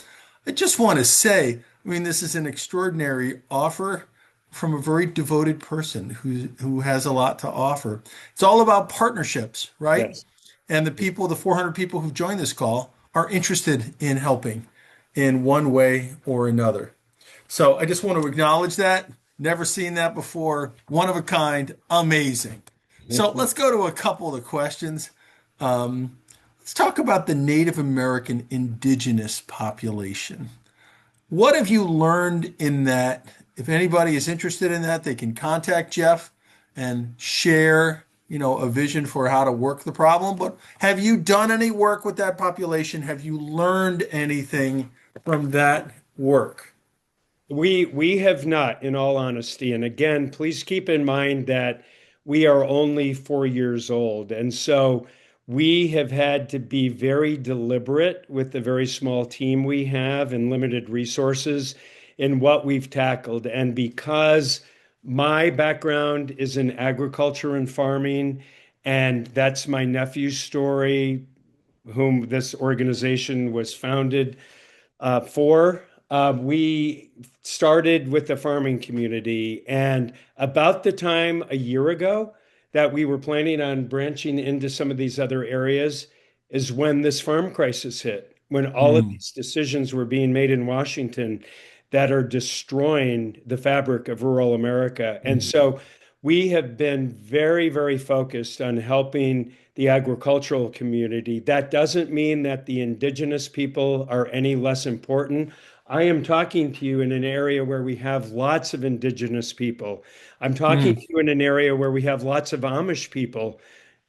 I just want to say, I mean, this is an extraordinary offer from a very devoted person who has a lot to offer. It's all about partnerships, right? yes. And the people, the 400 people who've joined this call, are interested in helping in one way or another. So I just want to acknowledge that. Never seen that before. One of a kind. Amazing. So let's go to a couple of the questions. Let's talk about the Native American indigenous population. What have you learned in that? If anybody is interested in that, they can contact Jeff and share, a vision for how to work the problem. But have you done any work with that population? Have you learned anything from that work? We have not, in all honesty. And again, please keep in mind that we are only 4 years old. And so we have had to be very deliberate with the very small team we have and limited resources in what we've tackled. And because my background is in agriculture and farming, and that's my nephew's story, whom this organization was founded for. We started with the farming community, and about the time a year ago that we were planning on branching into some of these other areas is when this farm crisis hit, when all of Mm, these decisions were being made in Washington that are destroying the fabric of rural America. And mm, so we have been very, very focused on helping the agricultural community. That doesn't mean that the indigenous people are any less important. I am talking to you in an area where we have lots of indigenous people. I'm talking to mm, you in an area where we have lots of Amish people.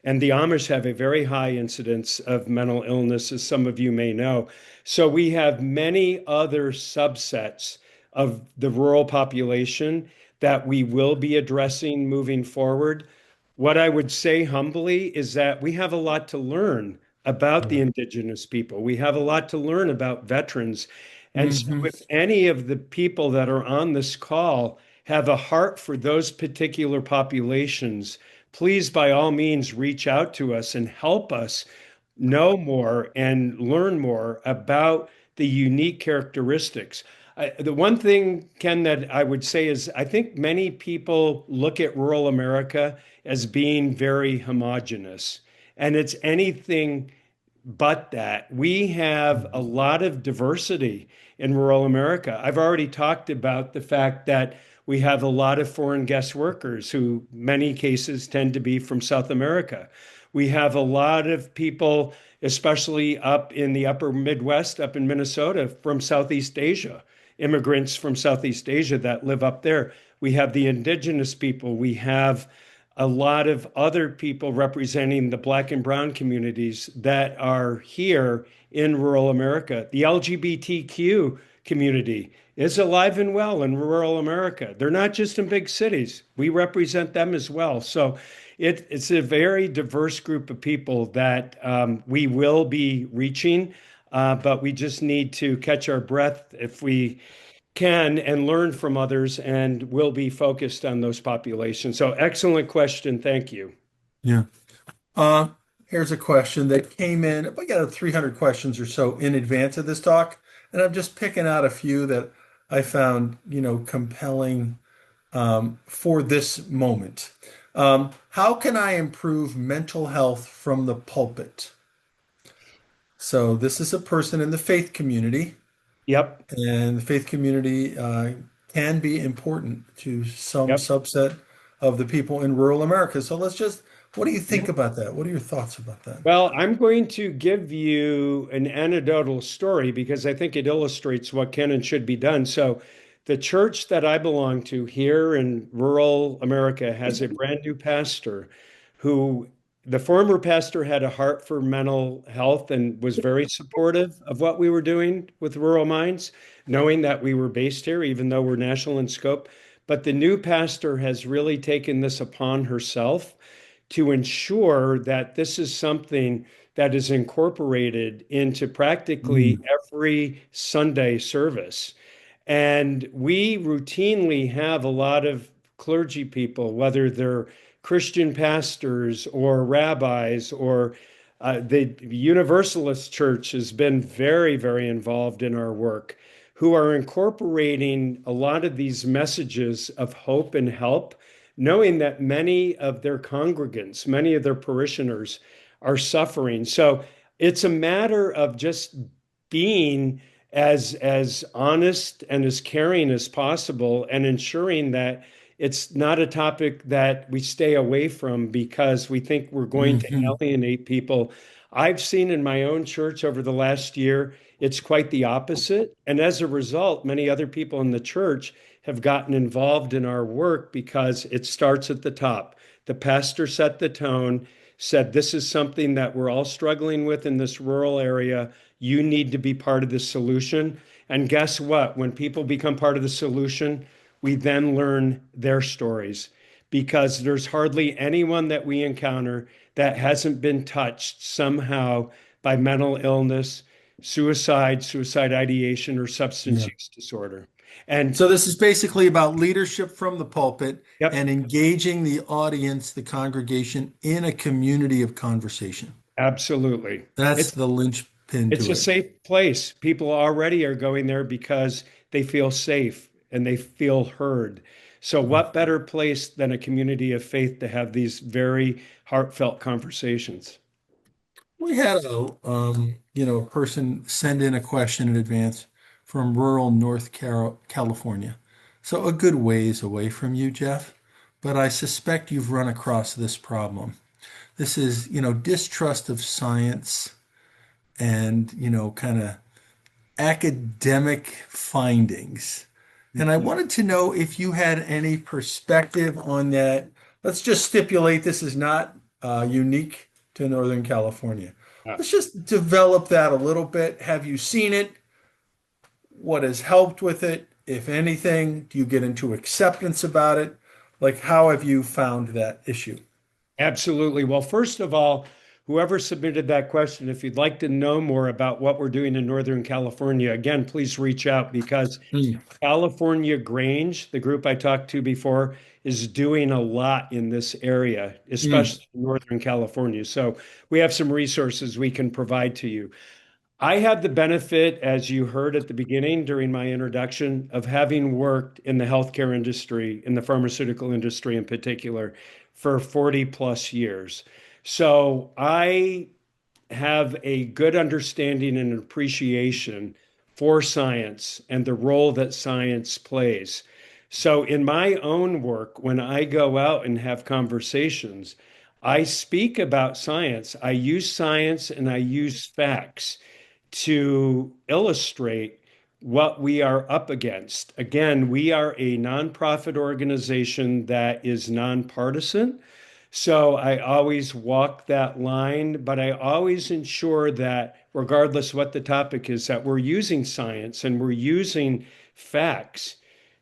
And the Amish have a very high incidence of mental illness, as some of you may know. So we have many other subsets of the rural population that we will be addressing moving forward. What I would say humbly is that we have a lot to learn about the right. indigenous people. We have a lot to learn about veterans. And so, Mhm, if any of the people that are on this call have a heart for those particular populations, please, by all means, reach out to us and help us know more and learn more about the unique characteristics. The one thing, Ken, that I would say is I think many people look at rural America as being very homogenous, and it's anything but that. We have a lot of diversity in rural America. I've already talked about the fact that we have a lot of foreign guest workers who, many cases, tend to be from South America. We have a lot of people, especially up in the upper Midwest, up in Minnesota, from Southeast Asia, immigrants from Southeast Asia that live up there. We have the indigenous people. We have a lot of other people representing the Black and Brown communities that are here in rural America. The LGBTQ community is alive and well in rural America. They're not just in big cities. We represent them as well. So it's a very diverse group of people that we will be reaching, but we just need to catch our breath if we can and learn from others, and will be focused on those populations. So, excellent question. Thank you. yeah. Uh, Here's a question that came in. We got 300 questions or so in advance of this talk, and I'm just picking out a few that I found, compelling for this moment. How can I improve mental health from the pulpit? So this is a person in the faith community, Yep. and the faith community can be important to some Yep. subset of the people in rural America. So what do you think about that? What are your thoughts about that? Well, I'm going to give you an anecdotal story because I think it illustrates what can and should be done. So, the church that I belong to here in rural America has a brand new pastor who, the former pastor, had a heart for mental health and was very supportive of what we were doing with Rural Minds, knowing that we were based here, even though we're national in scope. But the new pastor has really taken this upon herself to ensure that this is something that is incorporated into practically Mm. every Sunday service. And we routinely have a lot of clergy people, whether they're Christian pastors or rabbis or the Universalist Church has been very, very involved in our work, who are incorporating a lot of these messages of hope and help, knowing that many of their congregants, many of their parishioners are suffering. So it's a matter of just being as honest and as caring as possible and ensuring that it's not a topic that we stay away from because we think we're going to Hmm. alienate people. I've seen in my own church over the last year, it's quite the opposite. And as a result, many other people in the church have gotten involved in our work because it starts at the top. The pastor set the tone, said, this is something that we're all struggling with in this rural area. You need to be part of the solution. And guess what? When people become part of the solution, we then learn their stories because there's hardly anyone that we encounter that hasn't been touched somehow by mental illness, suicide ideation, or substance Yeah. use disorder. And So this is basically about leadership from the pulpit yep, and engaging the audience, the congregation, in a community of conversation. absolutely. That's It's the linchpin It's to a it. safe place. People already are going there because they feel safe and they feel heard. So, what better place than a community of faith to have these very heartfelt conversations? We had a person send in a question in advance from rural California. So a good ways away from you, Jeff, but I suspect you've run across this problem. This is, distrust of science and, kind of academic findings. And I wanted to know if you had any perspective on that. Let's just stipulate this is not unique to Northern California. Uh, Let's just develop that a little bit. Have you seen it? What has helped with it? If anything, do you get into acceptance about it? Like, how have you found that issue? Absolutely. Well, first of all, whoever submitted that question, if you'd like to know more about what we're doing in Northern California, again, please reach out because Mm, California Grange, the group I talked to before, is doing a lot in this area, mm, especially in Northern California. So we have some resources we can provide to you. I have the benefit, as you heard at the beginning during my introduction, of having worked in the healthcare industry, in the pharmaceutical industry in particular, for 40 plus years. So I have a good understanding and appreciation for science and the role that science plays. So, in my own work, when I go out and have conversations, I speak about science. I use science and I use facts to illustrate what we are up against. Again, we are a nonprofit organization that is nonpartisan. So I always walk that line, but I always ensure that regardless what the topic is, that we're using science and we're using facts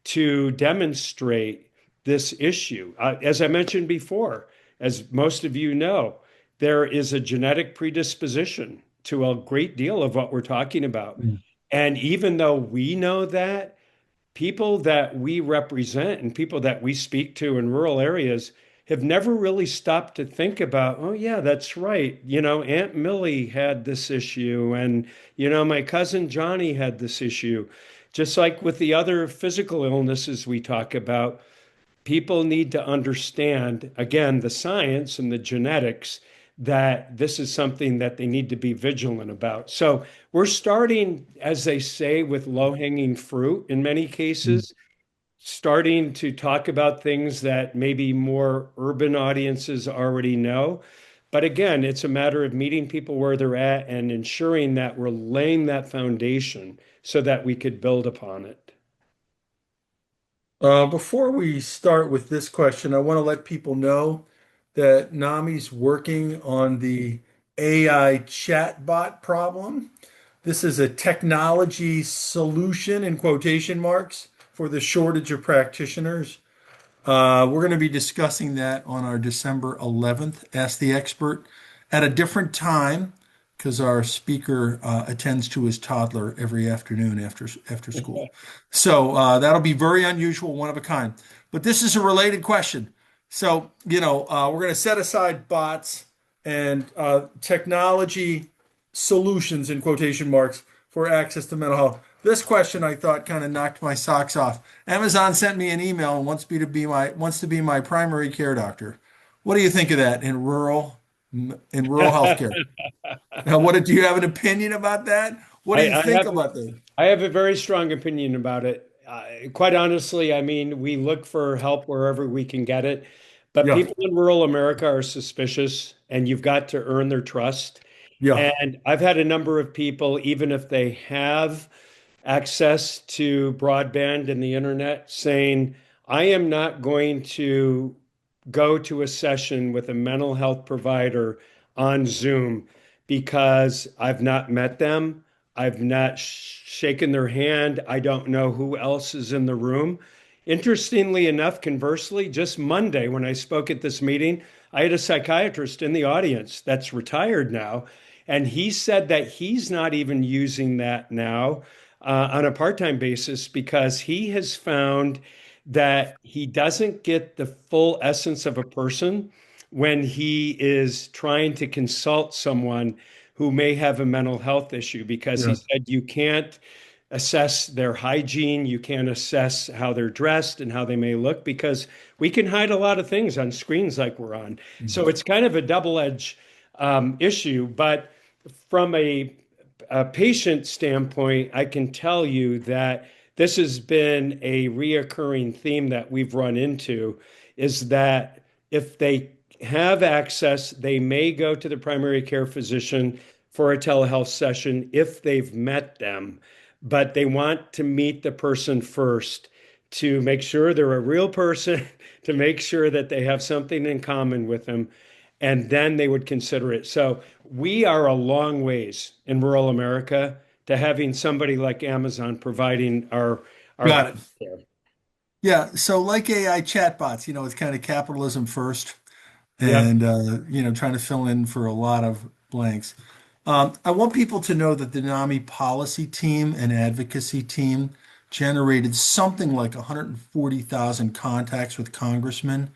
to demonstrate this issue. As I mentioned before, as most of you know, there is a genetic predisposition to a great deal of what we're talking about. mm. And even though we know that, people that we represent and people that we speak to in rural areas have never really stopped to think about, oh, yeah, that's right. Aunt Millie had this issue, and, my cousin Johnny had this issue. Just like with the other physical illnesses we talk about, people need to understand, again, the science and the genetics that this is something that they need to be vigilant about. So we're starting, as they say, with low-hanging fruit in many cases, starting to talk about things that maybe more urban audiences already know. But again, it's a matter of meeting people where they're at and ensuring that we're laying that foundation so that we could build upon it. Before we start with this question, I want to let people know that NAMI's working on the AI chatbot problem. This is a technology solution in quotation marks for the shortage of practitioners. We're going to be discussing that on our December 11th Ask the Expert at a different time. because our speaker attends to his toddler every afternoon after school. So that'll be very unusual, one of a kind. But this is a related question. So, we're going to set aside bots and technology solutions in quotation marks for access to mental health. This question I thought kind of knocked my socks off. Amazon sent me an email and wants to be my primary care doctor. What do you think of that in rural healthcare? Now, do you have an opinion about that? What do I, you I think have about that? I have a very strong opinion about it. Quite honestly, I mean, we look for help wherever we can get it, but Yeah, people in rural America are suspicious, and you've got to earn their trust. yeah, And I've had a number of people, even if they have access to broadband and the internet, saying, I am not going to go to a session with a mental health provider on Zoom because I've not met them. I've not shaken their hand. I don't know who else is in the room. Interestingly enough, conversely, just Monday when I spoke at this meeting, I had a psychiatrist in the audience that's retired now. And he said that he's not even using that now on a part time basis because he has found that he doesn't get the full essence of a person when he is trying to consult someone who may have a mental health issue because he yeah. said you can't assess their hygiene, you can't assess how they're dressed and how they may look because we can hide a lot of things on screens like we're on. So Mhm. it's kind of a double-edged issue, but from a patient standpoint, I can tell you that this has been a reoccurring theme that we've run into is that if they have access, they may go to the primary care physician for a telehealth session if they've met them, but they want to meet the person first to make sure they're a real person, to make sure that they have something in common with them, and then they would consider it. So we are a long ways in rural America to having somebody like Amazon providing our Got it. healthcare. Yeah. So, like AI chatbots, it's kind of capitalism first, Yep. and trying to fill in for a lot of blanks. I want people to know that the NAMI policy team and advocacy team generated something like 140,000 contacts with congressmen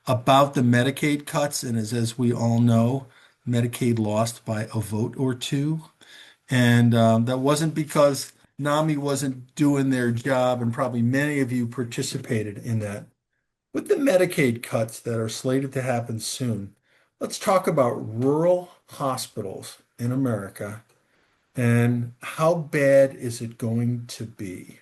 about the Medicaid cuts, and as we all know, Medicaid lost by a vote or two. And that wasn't because NAMI wasn't doing their job, and probably many of you participated in that. With the Medicaid cuts that are slated to happen soon, let's talk about rural hospitals in America and how bad is it going to be?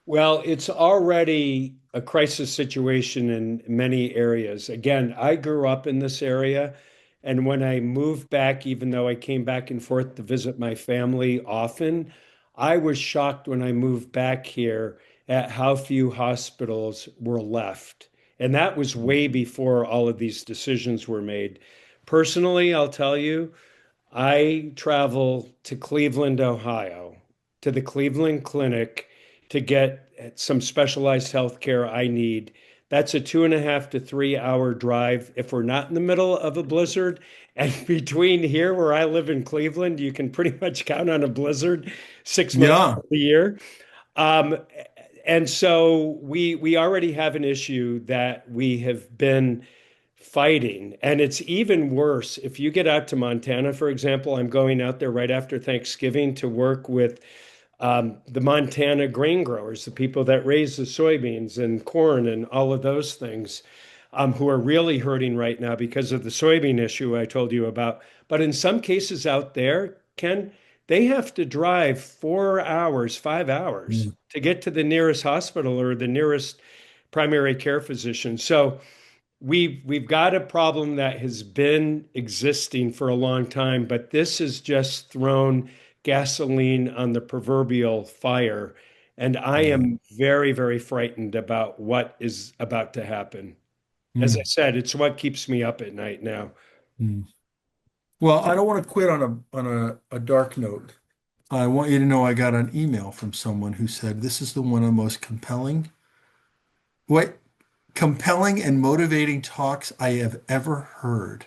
Well, it's already a crisis situation in many areas. Again, I grew up in this area, and when I moved back, even though I came back and forth to visit my family often, I was shocked when I moved back here at how few hospitals were left. And that was way before all of these decisions were made. Personally, I'll tell you, I travel to Cleveland, Ohio, to the Cleveland Clinic to get some specialized health care I need. That's a 2.5 to 3 hour drive. If we're not in the middle of a blizzard, and between here where I live in Cleveland, you can pretty much count on a blizzard 6 months Yeah. of the year. Um, and so we already have an issue that we have been fighting. And it's even worse if you get out to Montana, for example. I'm going out there right after Thanksgiving to work with the Montana grain growers, the people that raise the soybeans and corn and all of those things, who are really hurting right now because of the soybean issue I told you about. But in some cases out there, Ken, they have to drive 4 hours, 5 hours Mm. to get to the nearest hospital or the nearest primary care physician. So we've got a problem that has been existing for a long time, but this has just thrown gasoline on the proverbial fire. And I Yeah. am very, very frightened about what is about to happen. As I Mm. said, it's what keeps me up at night now. Mm. Well, I don't want to quit on a dark note. I want you to know I got an email from someone who said this is the one of the most compelling. Wait. compelling and motivating talks I have ever heard.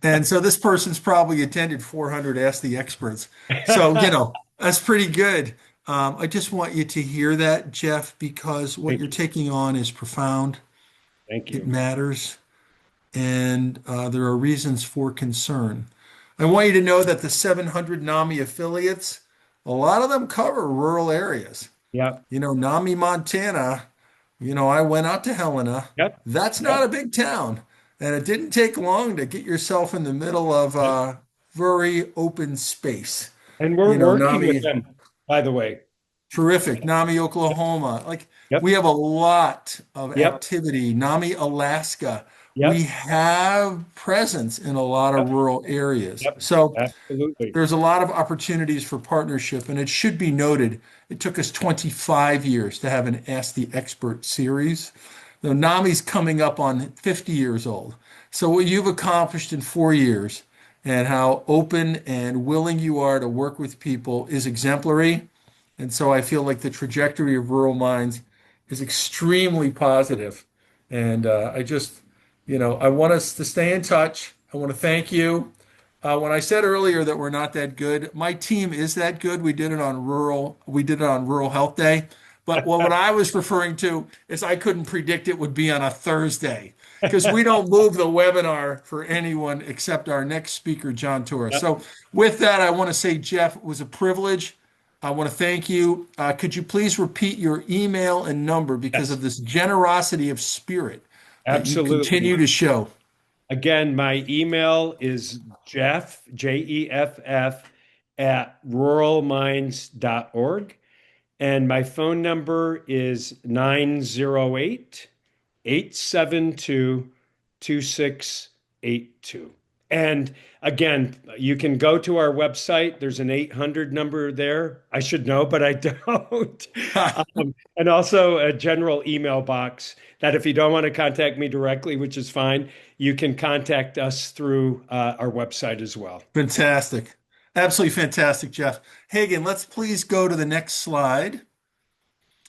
And so this person's probably attended 400 Ask the Experts. So, that's pretty good. I just want you to hear that, Jeff, because what Thank you're you. taking on is profound. Thank It you. matters, and there are reasons for concern. I want you to know that the 700 NAMI affiliates, a lot of them cover rural areas. Yep. NAMI, Montana, I went out to Helena. Yep. That's not Yep. a big town. And it didn't take long to get yourself in the middle of Yep. very open space. And we're working with NAMI, them, by the way. terrific. NAMI, Oklahoma. Like Yep. we have a lot of Yep. activity. NAMI, Alaska. We Yep. have presence in a lot of Yep. rural areas. Yep. So Absolutely. there's a lot of opportunities for partnership, and it should be noted, it took us 25 years to have an Ask the Expert series. Now, NAMI's coming up on 50 years old. So what you've accomplished in 4 years and how open and willing you are to work with people is exemplary. And so I feel like the trajectory of Rural Minds is extremely positive. And I want us to stay in touch. I want to thank you. When I said earlier that we're not that good, my team is that good. We did it on Rural Health Day. But what I was referring to is I couldn't predict it would be on a Thursday because we don't move the webinar for anyone except our next speaker, John Torres. Yep. So with that, I want to say, Jeff, it was a privilege. I want to thank you. Could you please repeat your email and number because Yes. of this generosity of spirit that you Absolutely. continue to show? Again, my email is Jeff, Jeff, at ruralminds.org. And my phone number is 908 872 2682. And again, you can go to our website. There's an 800 number there. I should know, but I don't. And also a general email box that if you don't want to contact me directly, which is fine, you can contact us through our website as well. Fantastic. Absolutely fantastic, Jeff. Hagen, let's please go to the next slide.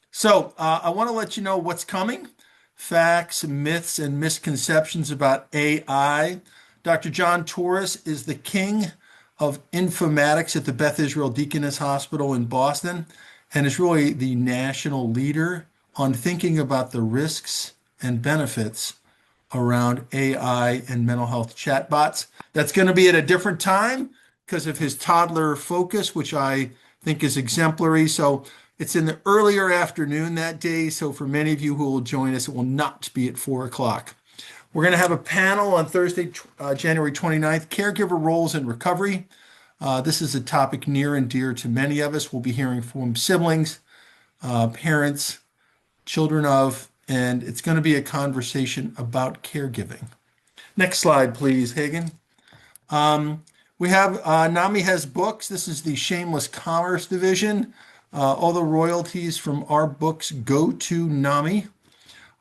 So, I want to let you know what's coming. Facts, myths, and misconceptions about AI. Dr. John Torres is the king of informatics at the Beth Israel Deaconess Hospital in Boston and is really the national leader on thinking about the risks and benefits around AI and mental health chatbots. That's going to be at a different time because of his toddler focus, which I think is exemplary. So it's in the earlier afternoon that day. So for many of you who will join us, it will not be at 4 o'clock. We're going to have a panel on Thursday, January 29th, caregiver roles in recovery. This is a topic near and dear to many of us. We'll be hearing from siblings, parents, children of, and it's going to be a conversation about caregiving. Next slide, please, Hagen. We have NAMI has books. This is the Shameless Commerce Division. All the royalties from our books go to NAMI.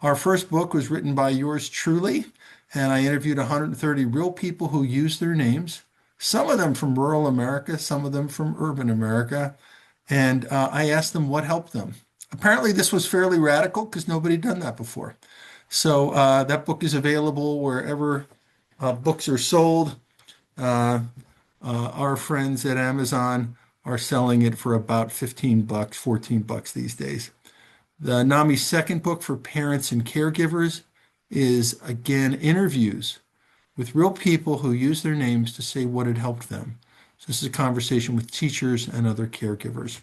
Our first book was written by yours truly, and I interviewed 130 real people who used their names, some of them from rural America, some of them from urban America, and I asked them what helped them. Apparently, this was fairly radical because nobody had done that before. So that book is available wherever books are sold. Our friends at Amazon are selling it for about 15 bucks, 14 bucks these days. The NAMI's second book for parents and caregivers is again interviews with real people who use their names to say what had helped them. So this is a conversation with teachers and other caregivers.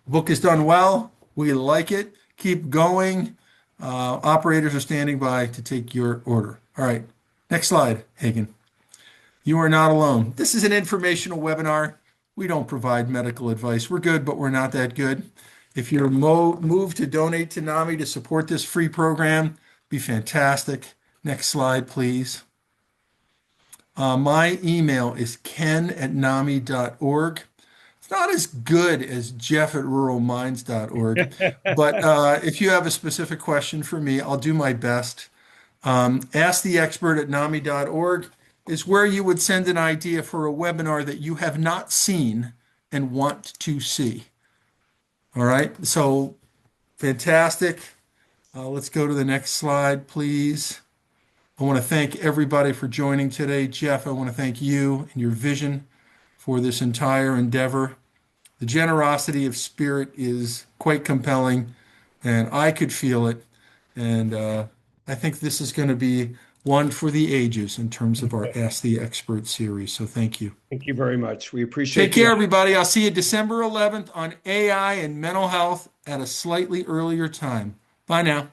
The book is done well. We like it. Keep going. Operators are standing by to take your order. All right. Next slide, Hagen. You are not alone. This is an informational webinar. We don't provide medical advice. We're good, but we're not that good. If you're moved to donate to NAMI to support this free program, be fantastic. Next slide, please. My email is ken@nami.org. It's not as good as jeff@ruralminds.org, but if you have a specific question for me, I'll do my best. Ask the expert at nami.org is where you would send an idea for a webinar that you have not seen and want to see. All right, so fantastic. Let's go to the next slide, please. I want to thank everybody for joining today. Jeff, I want to thank you and your vision for this entire endeavor. The generosity of spirit is quite compelling, and I could feel it. And I think this is going to be one for the ages in terms of our Ask the Expert series. So thank you. Thank you very much. We Take appreciate care, the everybody. I'll see you December 11th on AI and mental health at a slightly earlier time. Bye now.